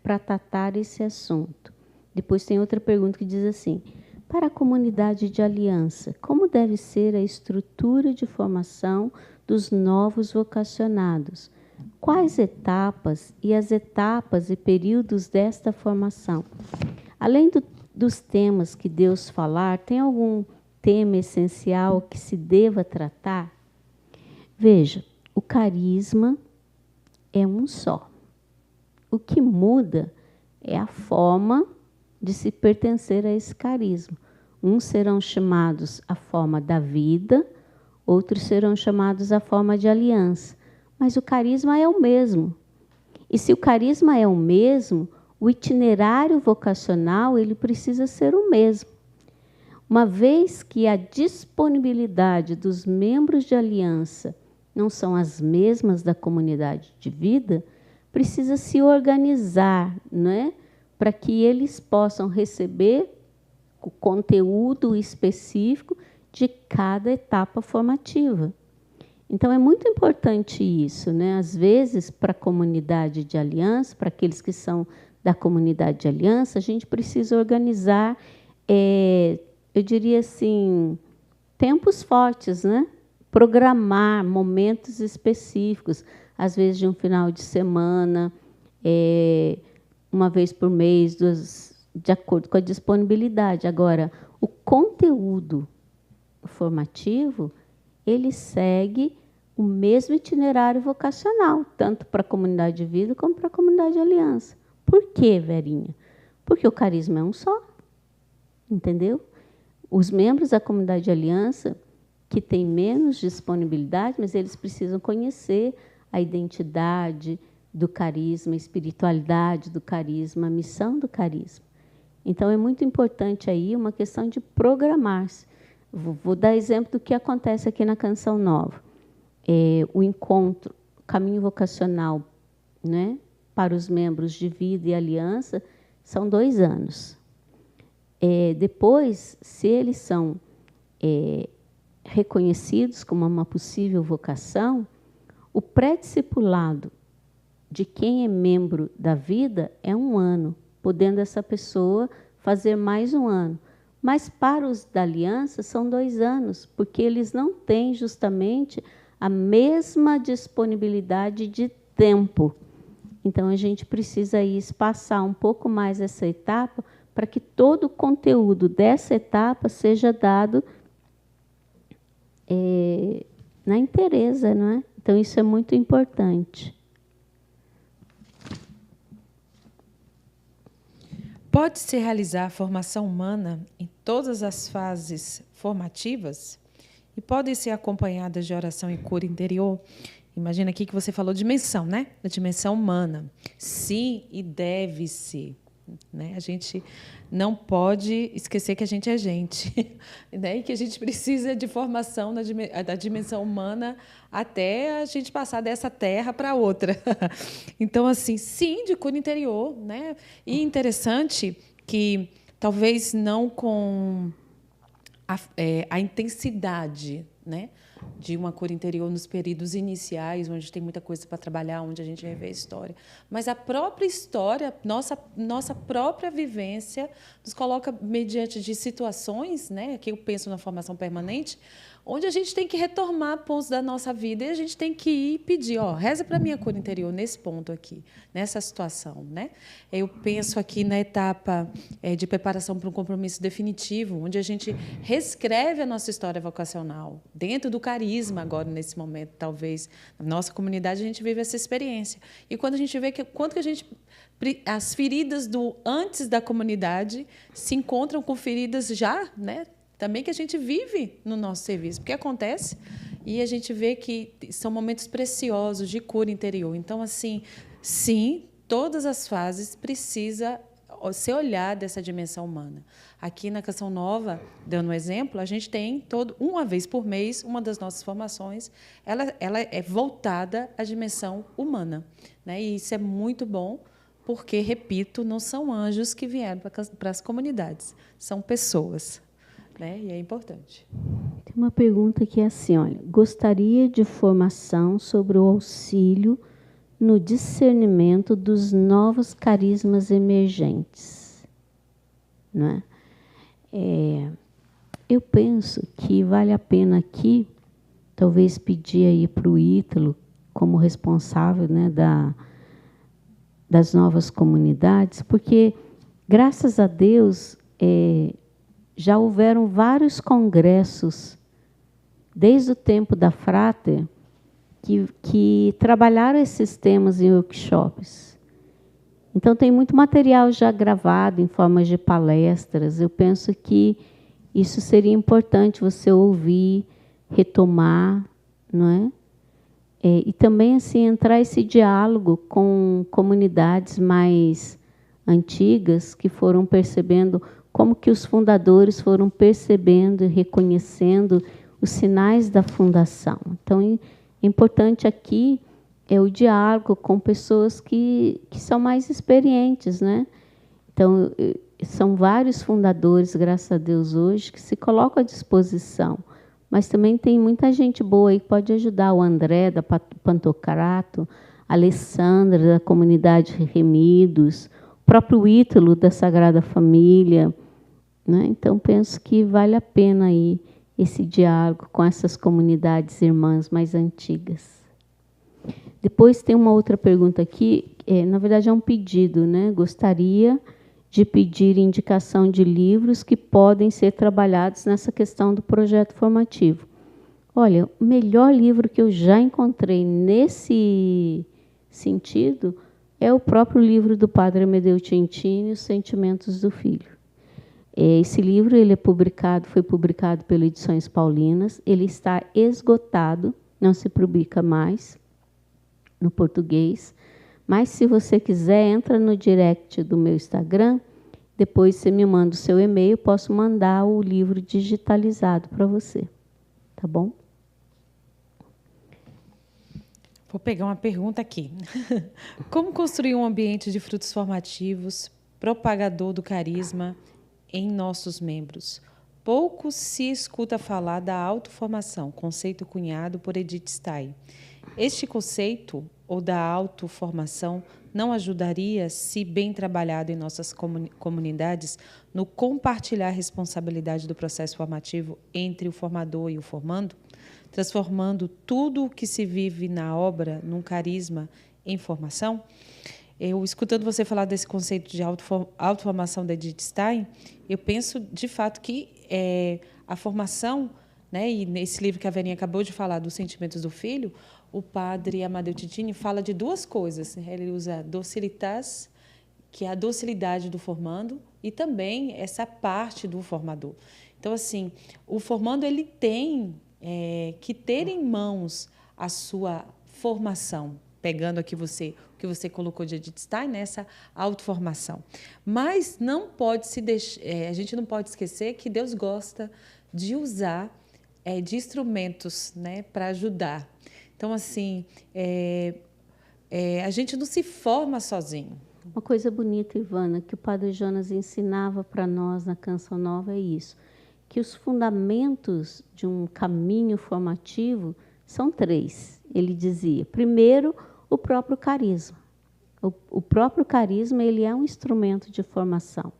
para tratar esse assunto. Depois tem outra pergunta que diz assim: para a comunidade de aliança, como deve ser a estrutura de formação dos novos vocacionados? Quais etapas e as etapas e períodos desta formação? Além dos temas que Deus falar, tem algum tema essencial que se deva tratar? Veja, o carisma é um só. O que muda é a forma de se pertencer a esse carisma. Uns serão chamados a forma da vida, outros serão chamados a forma de aliança. Mas o carisma é o mesmo. E se o carisma é o mesmo, o itinerário vocacional ele precisa ser o mesmo. Uma vez que a disponibilidade dos membros de aliança não são as mesmas da comunidade de vida, precisa se organizar, né, para que eles possam receber o conteúdo específico de cada etapa formativa. Então, é muito importante isso, né? Às vezes, para a comunidade de aliança, para aqueles que são da comunidade de aliança, a gente precisa organizar, eu diria assim, tempos fortes, né? Programar momentos específicos, às vezes de um final de semana, uma vez por mês, de acordo com a disponibilidade. Agora, o conteúdo formativo, ele segue o mesmo itinerário vocacional, tanto para a comunidade de vida como para a comunidade de aliança. Por quê, Verinha? Porque o carisma é um só, entendeu? Os membros da comunidade de aliança, que têm menos disponibilidade, mas eles precisam conhecer a identidade do carisma, a espiritualidade do carisma, a missão do carisma. Então, é muito importante aí uma questão de programar-se. Vou dar exemplo do que acontece aqui na Canção Nova. O encontro, caminho vocacional, né, para os membros de vida e aliança, são 2 anos. Depois, se eles são reconhecidos como uma possível vocação, o pré-discipulado de quem é membro da vida é 1 ano, podendo essa pessoa fazer mais 1 ano. Mas para os da aliança são 2 anos, porque eles não têm justamente a mesma disponibilidade de tempo. Então, a gente precisa aí espaçar um pouco mais essa etapa para que todo o conteúdo dessa etapa seja dado na inteireza, não é? Então, isso é muito importante. Pode-se realizar a formação humana em todas as fases formativas e podem ser acompanhadas de oração e cura interior? Imagina aqui que você falou dimensão, né? A dimensão humana. Sim, e deve ser. Né? A gente não pode esquecer que a gente é gente, né? E que a gente precisa de formação da dimensão humana até a gente passar dessa terra para outra. Então, assim, sim, de cura interior, né? E interessante que talvez não com a intensidade, né, de uma cura interior nos períodos iniciais, onde tem muita coisa para trabalhar, onde a gente vai ver a história. Mas a própria história, nossa própria vivência, nos coloca mediante de situações, né, aqui eu penso na formação permanente, onde a gente tem que retomar pontos da nossa vida e a gente tem que ir pedir, reza para a minha cura interior nesse ponto aqui, nessa situação, né? Eu penso aqui na etapa de preparação para um compromisso definitivo, onde a gente reescreve a nossa história vocacional, dentro do carisma agora, nesse momento, talvez. Na nossa comunidade, a gente vive essa experiência. E quando a gente vê quanto que a gente... As feridas do antes da comunidade se encontram com feridas já, né? Também que a gente vive no nosso serviço, porque acontece e a gente vê que são momentos preciosos de cura interior. Então, assim, sim, todas as fases precisa ser olhada dessa dimensão humana. Aqui na Canção Nova, dando um exemplo, a gente tem uma vez por mês, uma das nossas formações, ela é voltada à dimensão humana, né? E isso é muito bom, porque, repito, não são anjos que vieram para as comunidades, são pessoas. Né? E é importante. Tem uma pergunta que é assim, olha, gostaria de formação sobre o auxílio no discernimento dos novos carismas emergentes. Não é? Eu penso que vale a pena aqui, talvez pedir aí para o Ítalo, como responsável, né, das novas comunidades, porque, graças a Deus, já houveram vários congressos, desde o tempo da Frater, que trabalharam esses temas em workshops. Então, tem muito material já gravado em formas de palestras. Eu penso que isso seria importante você ouvir, retomar, não é? E também assim, entrar esse diálogo com comunidades mais antigas que foram percebendo como que os fundadores foram percebendo e reconhecendo os sinais da fundação. Então, é importante aqui o diálogo com pessoas que são mais experientes, né? Então, são vários fundadores, graças a Deus, hoje, que se colocam à disposição. Mas também tem muita gente boa aí que pode ajudar. O André, da Pantocrato, a Alessandra, da comunidade Remidos, o próprio Ítalo, da Sagrada Família. Né? Então, penso que vale a pena aí esse diálogo com essas comunidades irmãs mais antigas. Depois tem uma outra pergunta aqui, na verdade é um pedido, né? Gostaria de pedir indicação de livros que podem ser trabalhados nessa questão do projeto formativo. Olha, o melhor livro que eu já encontrei nesse sentido é o próprio livro do Padre Amedeo Centini, Os Sentimentos do Filho. Esse livro foi publicado pela Edições Paulinas, ele está esgotado, não se publica mais no português, mas se você quiser, entra no direct do meu Instagram, depois você me manda o seu e-mail, posso mandar o livro digitalizado para você, tá bom? Vou pegar uma pergunta aqui. Como construir um ambiente de frutos formativos, propagador do carisma em nossos membros? Pouco se escuta falar da autoformação, conceito cunhado por Edith Stein. Este conceito, ou da autoformação, não ajudaria, se bem trabalhado em nossas comunidades, no compartilhar a responsabilidade do processo formativo entre o formador e o formando? transformando tudo o que se vive na obra num carisma em formação? Eu, escutando você falar desse conceito de autoformação da Edith Stein, eu penso, de fato, que a formação, né, e nesse livro que a Verinha acabou de falar, dos sentimentos do filho, o padre Amadeu Titini fala de duas coisas. Ele usa docilitas, que é a docilidade do formando, e também essa parte do formador. Então, assim, o formando ele tem que ter em mãos a sua formação, pegando aqui o que você colocou de Edith Stein, né, essa autoformação. Mas não pode a gente não pode esquecer que Deus gosta de usar de instrumentos, né, para ajudar. Então, assim, a gente não se forma sozinho. Uma coisa bonita, Ivana, que o Padre Jonas ensinava para nós na Canção Nova é isso, que os fundamentos de um caminho formativo são 3. Ele dizia, primeiro, o próprio carisma. O próprio carisma ele é um instrumento de formação.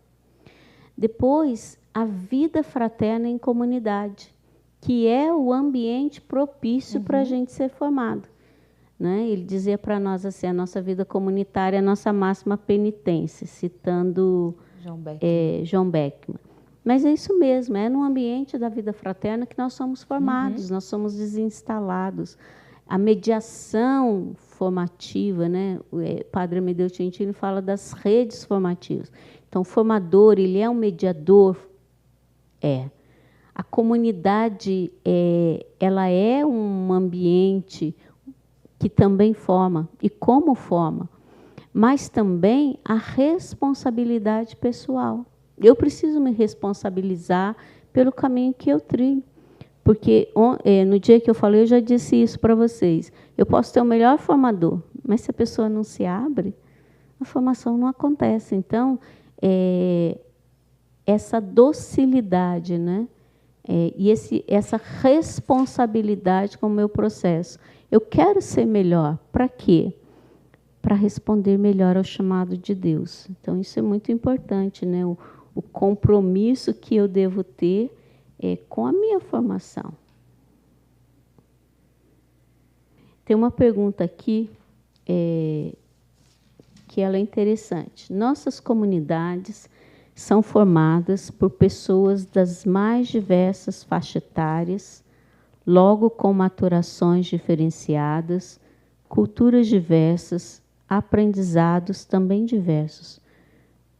Depois, a vida fraterna em comunidade, que é o ambiente propício para a gente ser formado. Né? Ele dizia para nós assim, a nossa vida comunitária é a nossa máxima penitência, citando John Beckman. Mas é isso mesmo, é no ambiente da vida fraterna que nós somos formados, nós somos desinstalados. A mediação formativa, né? O Padre Amadeu Titini fala das redes formativas. Então, o formador, ele é um mediador? A comunidade, ela é um ambiente que também forma, e como forma, mas também a responsabilidade pessoal. Eu preciso me responsabilizar pelo caminho que eu trilho. Porque no dia que eu falei, eu já disse isso para vocês. Eu posso ter o melhor formador, mas se a pessoa não se abre, a formação não acontece. Então, essa docilidade, né? E essa responsabilidade com o meu processo. Eu quero ser melhor. Para quê? Para responder melhor ao chamado de Deus. Então, isso é muito importante, né? O compromisso que eu devo ter com a minha formação. Tem uma pergunta aqui que ela é interessante. Nossas comunidades são formadas por pessoas das mais diversas faixas etárias, logo com maturações diferenciadas, culturas diversas, aprendizados também diversos.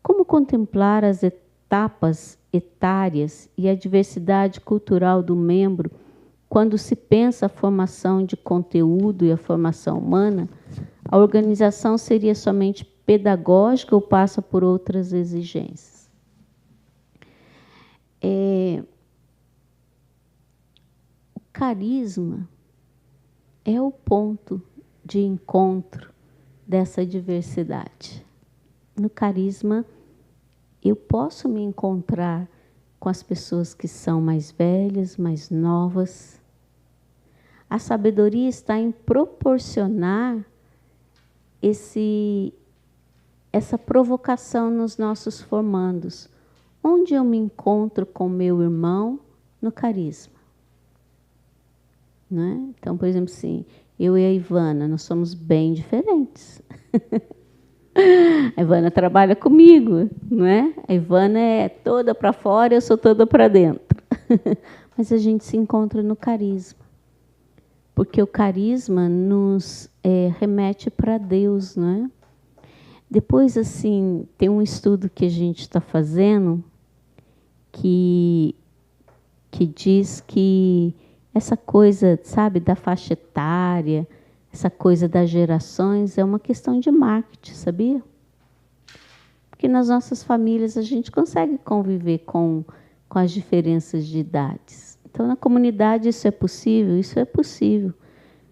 Como contemplar as etapas etárias e a diversidade cultural do membro quando se pensa a formação de conteúdo e a formação humana? A organização seria somente pedagógica ou passa por outras exigências? O carisma é o ponto de encontro dessa diversidade. No carisma, eu posso me encontrar com as pessoas que são mais velhas, mais novas. A sabedoria está em proporcionar essa provocação nos nossos formandos. Onde eu me encontro com meu irmão? No carisma. Não é? Então, por exemplo, assim, eu e a Ivana, nós somos bem diferentes. A Ivana trabalha comigo, não é? A Ivana é toda para fora, eu sou toda para dentro. Mas a gente se encontra no carisma. Porque o carisma nos remete para Deus, não é? Depois, assim, tem um estudo que a gente está fazendo que diz que essa coisa, sabe, da faixa etária, essa coisa das gerações é uma questão de marketing, sabia? Porque nas nossas famílias a gente consegue conviver com as diferenças de idades. Então, na comunidade isso é possível,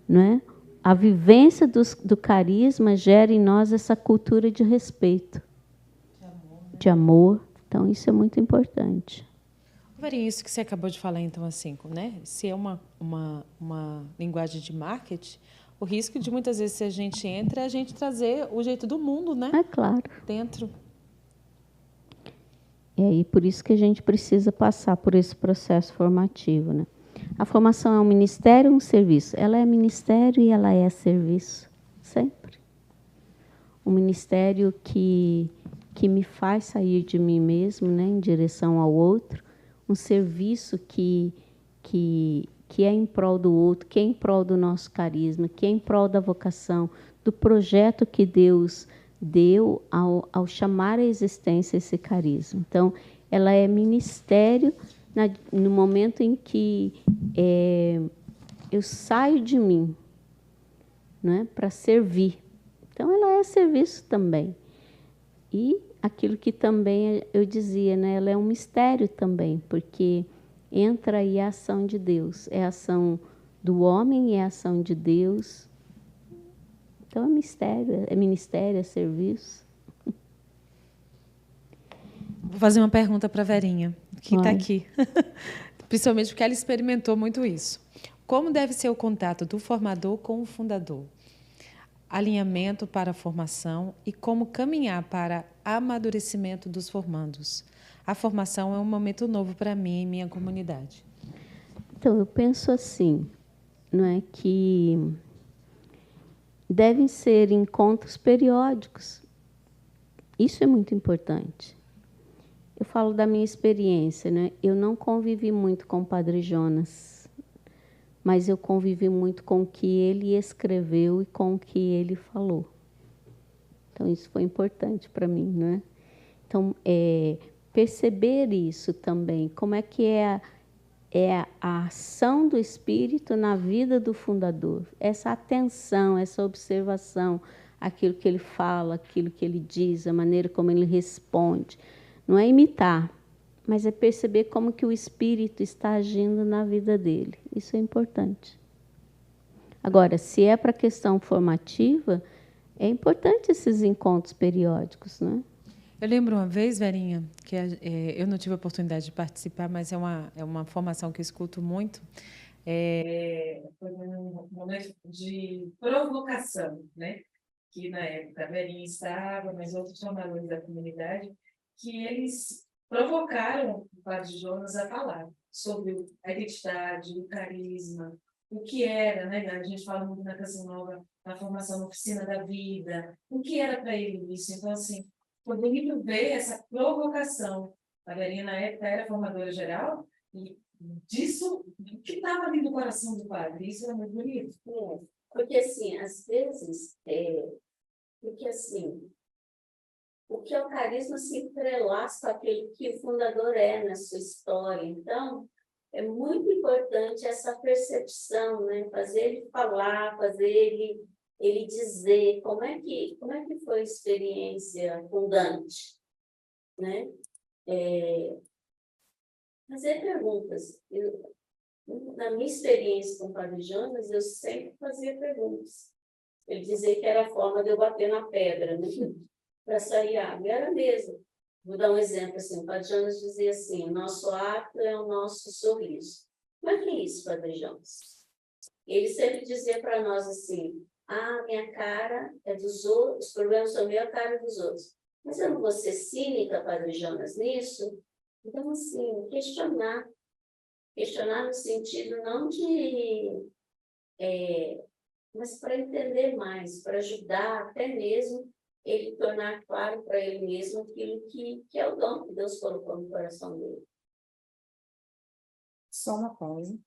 não é? A vivência do carisma gera em nós essa cultura de respeito, de amor. Então, isso é muito importante. Verinha, isso que você acabou de falar, então, assim, né? Se é uma linguagem de marketing, o risco de muitas vezes, se a gente entra, é a gente trazer o jeito do mundo, né? É claro. Dentro. E por isso que a gente precisa passar por esse processo formativo, né? A formação é um ministério ou um serviço? Ela é ministério e ela é serviço, sempre. Um ministério que me faz sair de mim mesmo, né, em direção ao outro. Um serviço que é em prol do outro, que é em prol do nosso carisma, que é em prol da vocação, do projeto que Deus deu ao chamar à existência esse carisma. Então, ela é ministério no momento em que eu saio de mim, né, para servir. Então, ela é serviço também. E aquilo que também eu dizia, né, ela é um mistério também, porque entra aí a ação de Deus. É a ação do homem e é a ação de Deus. Então, é mistério, é ministério, é serviço. Vou fazer uma pergunta para a Verinha, que está aqui. Principalmente porque ela experimentou muito isso. Como deve ser o contato do formador com o fundador? Alinhamento para a formação e como caminhar para amadurecimento dos formandos. A formação é um momento novo para mim e minha comunidade. Então, eu penso assim, não é, que devem ser encontros periódicos. Isso é muito importante. Eu falo da minha experiência, né? Eu não convivi muito com o Padre Jonas, mas eu convivi muito com o que ele escreveu e com o que ele falou. Então, isso foi importante para mim, né? Então, perceber isso também, como é que é a ação do Espírito na vida do fundador, essa atenção, essa observação, aquilo que ele fala, aquilo que ele diz, a maneira como ele responde. Não é imitar, mas é perceber como que o Espírito está agindo na vida dele. Isso é importante. Agora, se é para a questão formativa, é importante esses encontros periódicos, né? Eu lembro uma vez, Verinha, que eu não tive a oportunidade de participar, mas é uma formação que eu escuto muito. Foi um momento de provocação, né? Que na época a Verinha estava, mas outros formadores da comunidade, que eles provocaram o Padre Jonas a falar sobre a identidade, o carisma, o que era, né? A gente fala muito na Canção Nova, na formação na oficina da vida, o que era para ele isso. Então, assim, foi bonito ver essa provocação. A Verinha, na época, era formadora geral, e disso, o que estava ali no coração do padre, isso é muito bonito. Porque, assim, às vezes, porque, assim, o que é o carisma se entrelaça com aquilo que o fundador é na sua história. Então, é muito importante essa percepção, né? Fazer ele falar, fazer ele dizer como é que foi a experiência fundante, né? Fazer perguntas. Na minha experiência com o Padre Jonas, eu sempre fazia perguntas. Ele dizia que era a forma de eu bater na pedra, né? Para sair água. E era mesmo. Vou dar um exemplo assim. O Padre Jonas dizia assim: nosso ato é o nosso sorriso. Como é que é isso, Padre Jonas? Ele sempre dizia para nós assim: minha cara é dos outros, os problemas são meus, a cara é dos outros. Mas eu não vou ser cínica, Padre Jonas, nisso? Então, assim, questionar no sentido não de... mas para entender mais, para ajudar até mesmo ele tornar claro para ele mesmo aquilo que é o dom que Deus colocou no coração dele. Só uma pausa.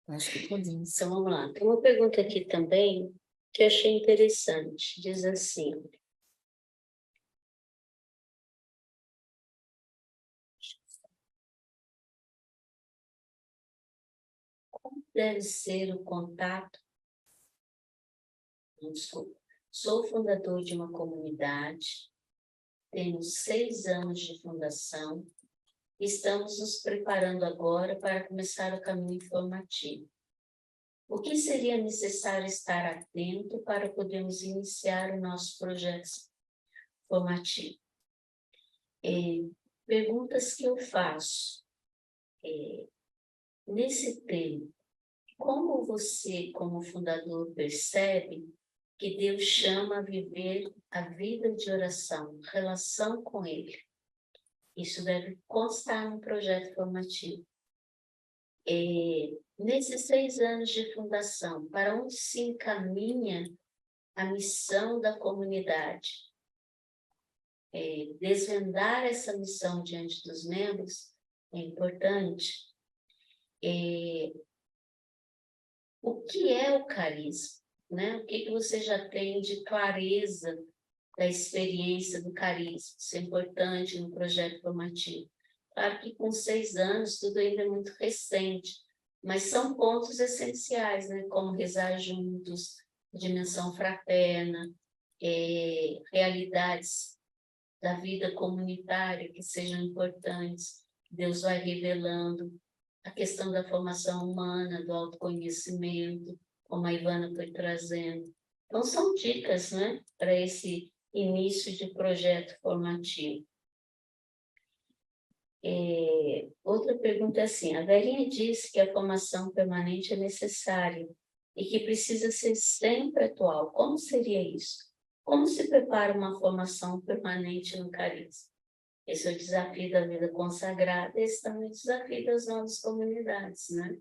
Acho que podemos. Então, vamos lá. Tem uma pergunta aqui também que eu achei interessante. Diz assim: como deve ser o contato? Desculpa. Sou fundador de uma comunidade, tenho 6 anos de fundação, estamos nos preparando agora para começar o caminho formativo. O que seria necessário estar atento para podermos iniciar o nosso projeto formativo? Perguntas que eu faço. Nesse tempo, como você, como fundador, percebe que Deus chama a viver a vida de oração, relação com Ele? Isso deve constar no projeto formativo. Nesses 6 anos de fundação, para onde se encaminha a missão da comunidade? Desvendar essa missão diante dos membros é importante. O que é o carisma? Né? O que você já tem de clareza da experiência do carisma? Isso é importante no projeto formativo. Claro que com 6 anos tudo ainda é muito recente, mas são pontos essenciais, né? Como rezar juntos, dimensão fraterna, realidades da vida comunitária que sejam importantes. Deus vai revelando a questão da formação humana, do autoconhecimento, como a Ivana foi trazendo. Então, são dicas, né, para esse início de projeto formativo. Outra pergunta é assim, a Verinha disse que a formação permanente é necessária e que precisa ser sempre atual. Como seria isso? Como se prepara uma formação permanente no carisma? Esse é o desafio da vida consagrada, esse também é o desafio das novas comunidades, né?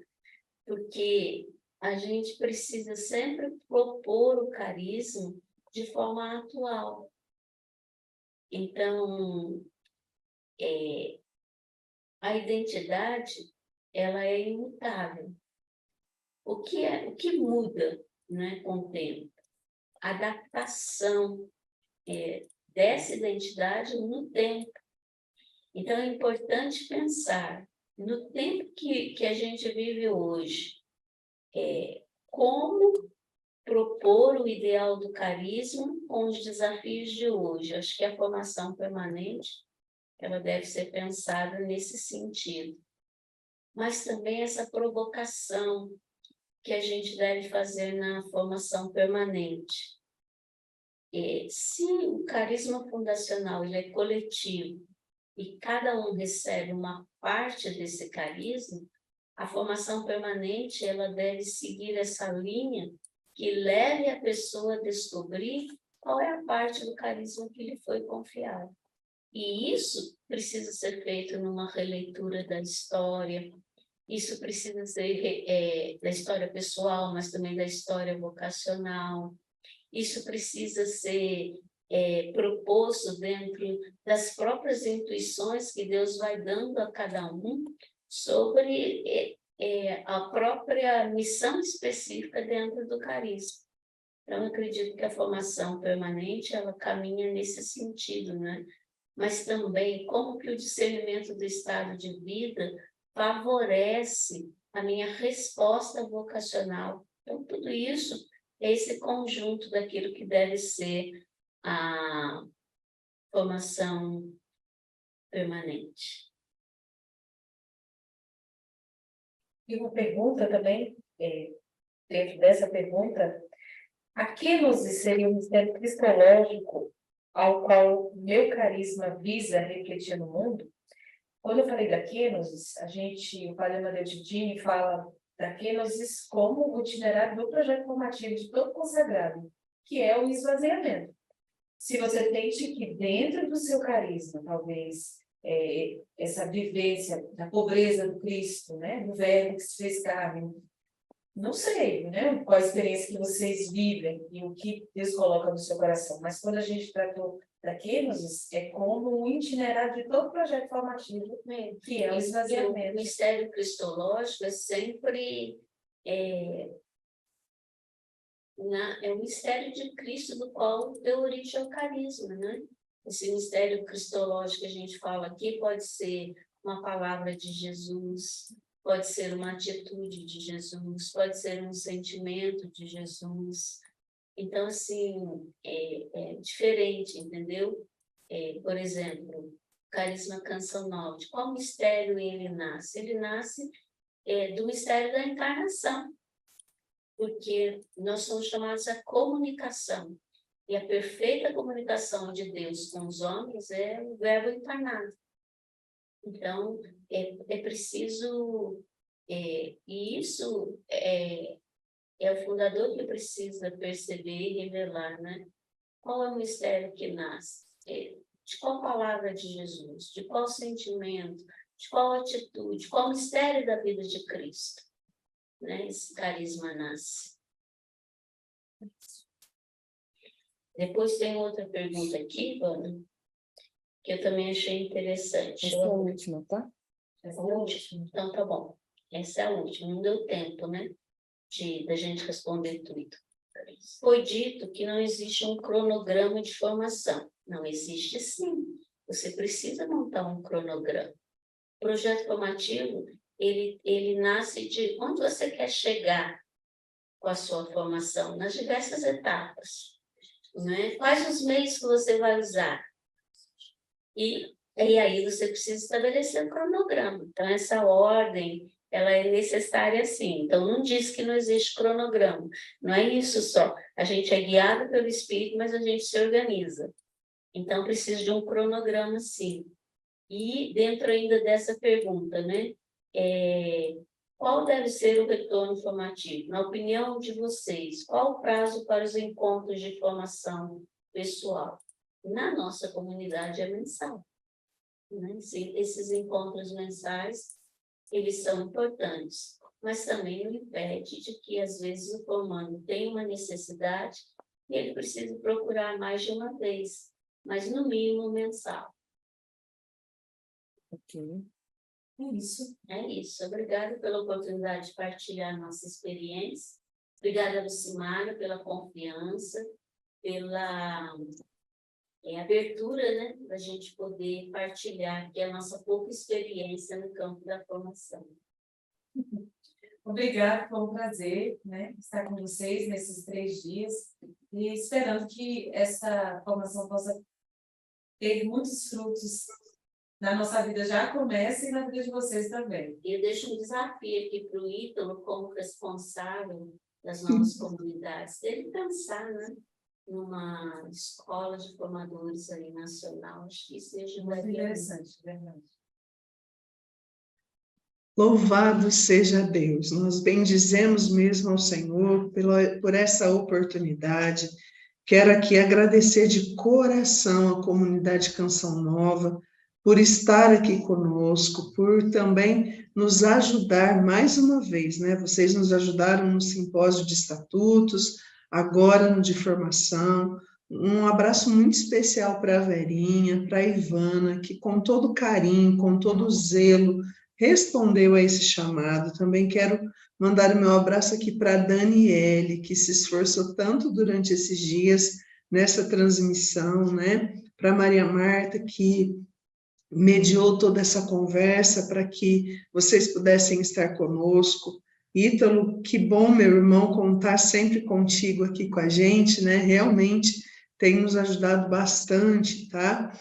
Porque a gente precisa sempre propor o carisma de forma atual. Então, a identidade, ela é imutável. O que muda, né, com o tempo? A adaptação dessa identidade no tempo. Então, é importante pensar no tempo que a gente vive hoje, como propor o ideal do carisma com os desafios de hoje. Acho que a formação permanente, ela deve ser pensada nesse sentido. Mas também essa provocação que a gente deve fazer na formação permanente. Se o carisma fundacional ele é coletivo e cada um recebe uma parte desse carisma, a formação permanente ela deve seguir essa linha que leve a pessoa a descobrir qual é a parte do carisma que lhe foi confiado. E isso precisa ser feito numa releitura da história, isso precisa ser da história pessoal, mas também da história vocacional, isso precisa ser proposto dentro das próprias intuições que Deus vai dando a cada um sobre a própria missão específica dentro do carisma. Então, eu acredito que a formação permanente, ela caminha nesse sentido, né? Mas também como que o discernimento do estado de vida favorece a minha resposta vocacional. Então, tudo isso é esse conjunto daquilo que deve ser a formação permanente. E uma pergunta também, dentro dessa pergunta, a kenosis seria um mistério cristológico ao qual meu carisma visa refletir no mundo? Quando eu falei da kenosis, o padre Amadeu Didini fala da kenosis como o itinerário do projeto formativo de todo consagrado, que é o esvaziamento. Se você tente que dentro do seu carisma, talvez, essa vivência da pobreza do Cristo, né, do Verbo que se fez carne, não sei, né, qual a experiência que vocês vivem e o que Deus coloca no seu coração, mas quando a gente tratou da kenosis, é como um itinerário de todo projeto formativo, que é o esvaziamento. O mistério cristológico é sempre o mistério de Cristo, do qual deu origem ao carisma, né? Esse mistério cristológico que a gente fala aqui pode ser uma palavra de Jesus, pode ser uma atitude de Jesus, pode ser um sentimento de Jesus. Então, assim, é diferente, entendeu? Por exemplo, o carisma Canção Nova. De qual mistério ele nasce? Ele nasce do mistério da encarnação, porque nós somos chamados à comunicação. E a perfeita comunicação de Deus com os homens é o Verbo encarnado. Então, é preciso... e isso é o fundador que precisa perceber e revelar, né? Qual é o mistério que nasce? de qual palavra de Jesus, de qual sentimento, de qual atitude, qual mistério da vida de Cristo, né? Esse carisma nasce. Depois tem outra pergunta aqui, Ana, que eu também achei interessante. Essa é a última, tá? Essa é a última. Então, tá bom. Essa é a última. Não deu tempo, né? Da gente responder tudo. Foi dito que não existe um cronograma de formação. Não existe, sim. Você precisa montar um cronograma. O projeto formativo, ele nasce de onde você quer chegar com a sua formação, nas diversas etapas. Né? Quais os meios que você vai usar? E aí você precisa estabelecer um cronograma. Então, essa ordem, ela é necessária sim. Então, não diz que não existe cronograma. Não é isso só. A gente é guiado pelo Espírito, mas a gente se organiza. Então, precisa de um cronograma, sim. E dentro ainda dessa pergunta, né? Qual deve ser o retorno formativo? Na opinião de vocês, qual o prazo para os encontros de formação pessoal? Na nossa comunidade é mensal. Né? Esses encontros mensais, eles são importantes, mas também não impede de que, às vezes, o formando tem uma necessidade e ele precisa procurar mais de uma vez, mas no mínimo mensal. Ok. É isso. Obrigada pela oportunidade de partilhar nossa experiência. Obrigada, Lucimara, pela confiança, pela abertura, né, para a gente poder partilhar aqui a nossa pouca experiência no campo da formação. Obrigada, foi um prazer, né, estar com vocês nesses 3 dias e esperando que essa formação possa ter muitos frutos na nossa vida, já começa e na vida de vocês também. E eu deixo um desafio aqui para o Ítalo, como responsável das novas comunidades, dele pensar, né, numa escola de formadores aí nacional. Acho que isso seja muito interessante, verdade. Louvado seja Deus, nós bendizemos mesmo ao Senhor por essa oportunidade. Quero aqui agradecer de coração a comunidade Canção Nova, por estar aqui conosco, por também nos ajudar mais uma vez, né? Vocês nos ajudaram no simpósio de estatutos, agora no de formação. Um abraço muito especial para a Verinha, para a Ivana, que com todo carinho, com todo zelo, respondeu a esse chamado. Também quero mandar o meu abraço aqui para a Daniele, que se esforçou tanto durante esses dias nessa transmissão, né? Para a Maria Marta, que mediou toda essa conversa para que vocês pudessem estar conosco. Ítalo, que bom, meu irmão, contar sempre contigo aqui com a gente, né? Realmente tem nos ajudado bastante, tá?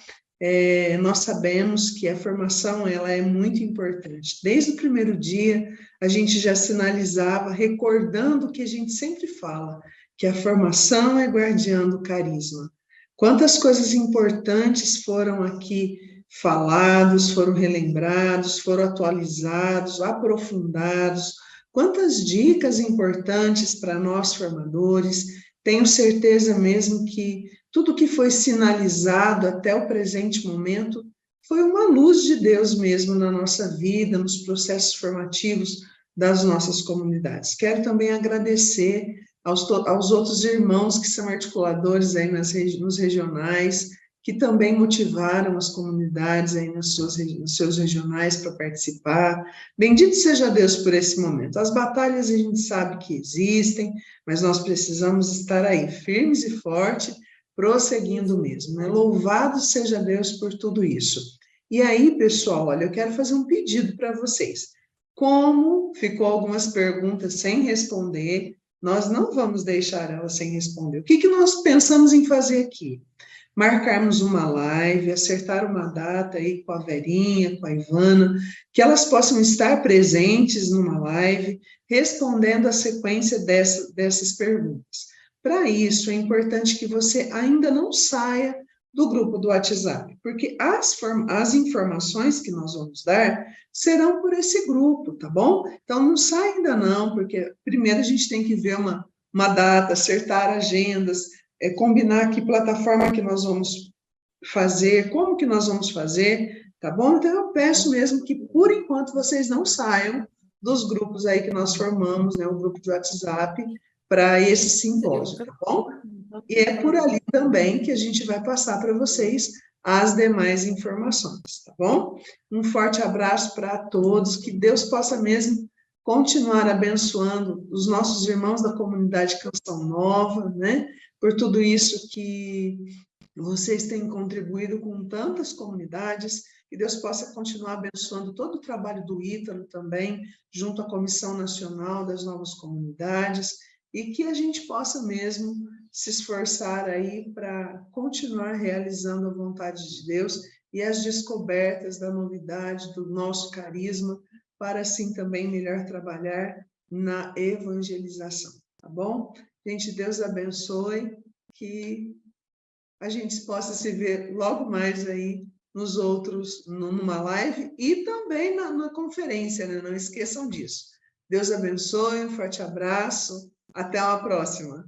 Nós sabemos que a formação, ela é muito importante. Desde o primeiro dia, a gente já sinalizava, recordando o que a gente sempre fala, que a formação é guardiã do carisma. Quantas coisas importantes foram aqui falados, foram relembrados, foram atualizados, aprofundados, quantas dicas importantes para nós formadores. Tenho certeza mesmo que tudo que foi sinalizado até o presente momento foi uma luz de Deus mesmo na nossa vida, nos processos formativos das nossas comunidades. Quero também agradecer aos outros irmãos que são articuladores aí nos regionais, que também motivaram as comunidades aí nos seus regionais para participar. Bendito seja Deus por esse momento. As batalhas a gente sabe que existem, mas nós precisamos estar aí, firmes e fortes, prosseguindo mesmo, né? Louvado seja Deus por tudo isso. E aí, pessoal, olha, eu quero fazer um pedido para vocês. Como ficou algumas perguntas sem responder, nós não vamos deixar elas sem responder. O que nós pensamos em fazer aqui? Marcarmos uma live, acertar uma data aí com a Verinha, com a Ivana, que elas possam estar presentes numa live, respondendo a sequência dessas perguntas. Para isso, é importante que você ainda não saia do grupo do WhatsApp, porque as informações que nós vamos dar serão por esse grupo, tá bom? Então, não sai ainda não, porque primeiro a gente tem que ver uma data, acertar agendas, combinar que plataforma que nós vamos fazer, como que nós vamos fazer, tá bom? Então, eu peço mesmo que, por enquanto, vocês não saiam dos grupos aí que nós formamos, né, o grupo de WhatsApp, para esse simpósio, tá bom? E é por ali também que a gente vai passar para vocês as demais informações, tá bom? Um forte abraço para todos, que Deus possa mesmo continuar abençoando os nossos irmãos da comunidade Canção Nova, né? Por tudo isso que vocês têm contribuído com tantas comunidades, que Deus possa continuar abençoando todo o trabalho do Ítalo também, junto à Comissão Nacional das Novas Comunidades, e que a gente possa mesmo se esforçar aí para continuar realizando a vontade de Deus e as descobertas da novidade do nosso carisma, para assim também melhor trabalhar na evangelização, tá bom? Gente, Deus abençoe, que a gente possa se ver logo mais aí nos outros, numa live e também na conferência, né? Não esqueçam disso. Deus abençoe, um forte abraço, até a próxima.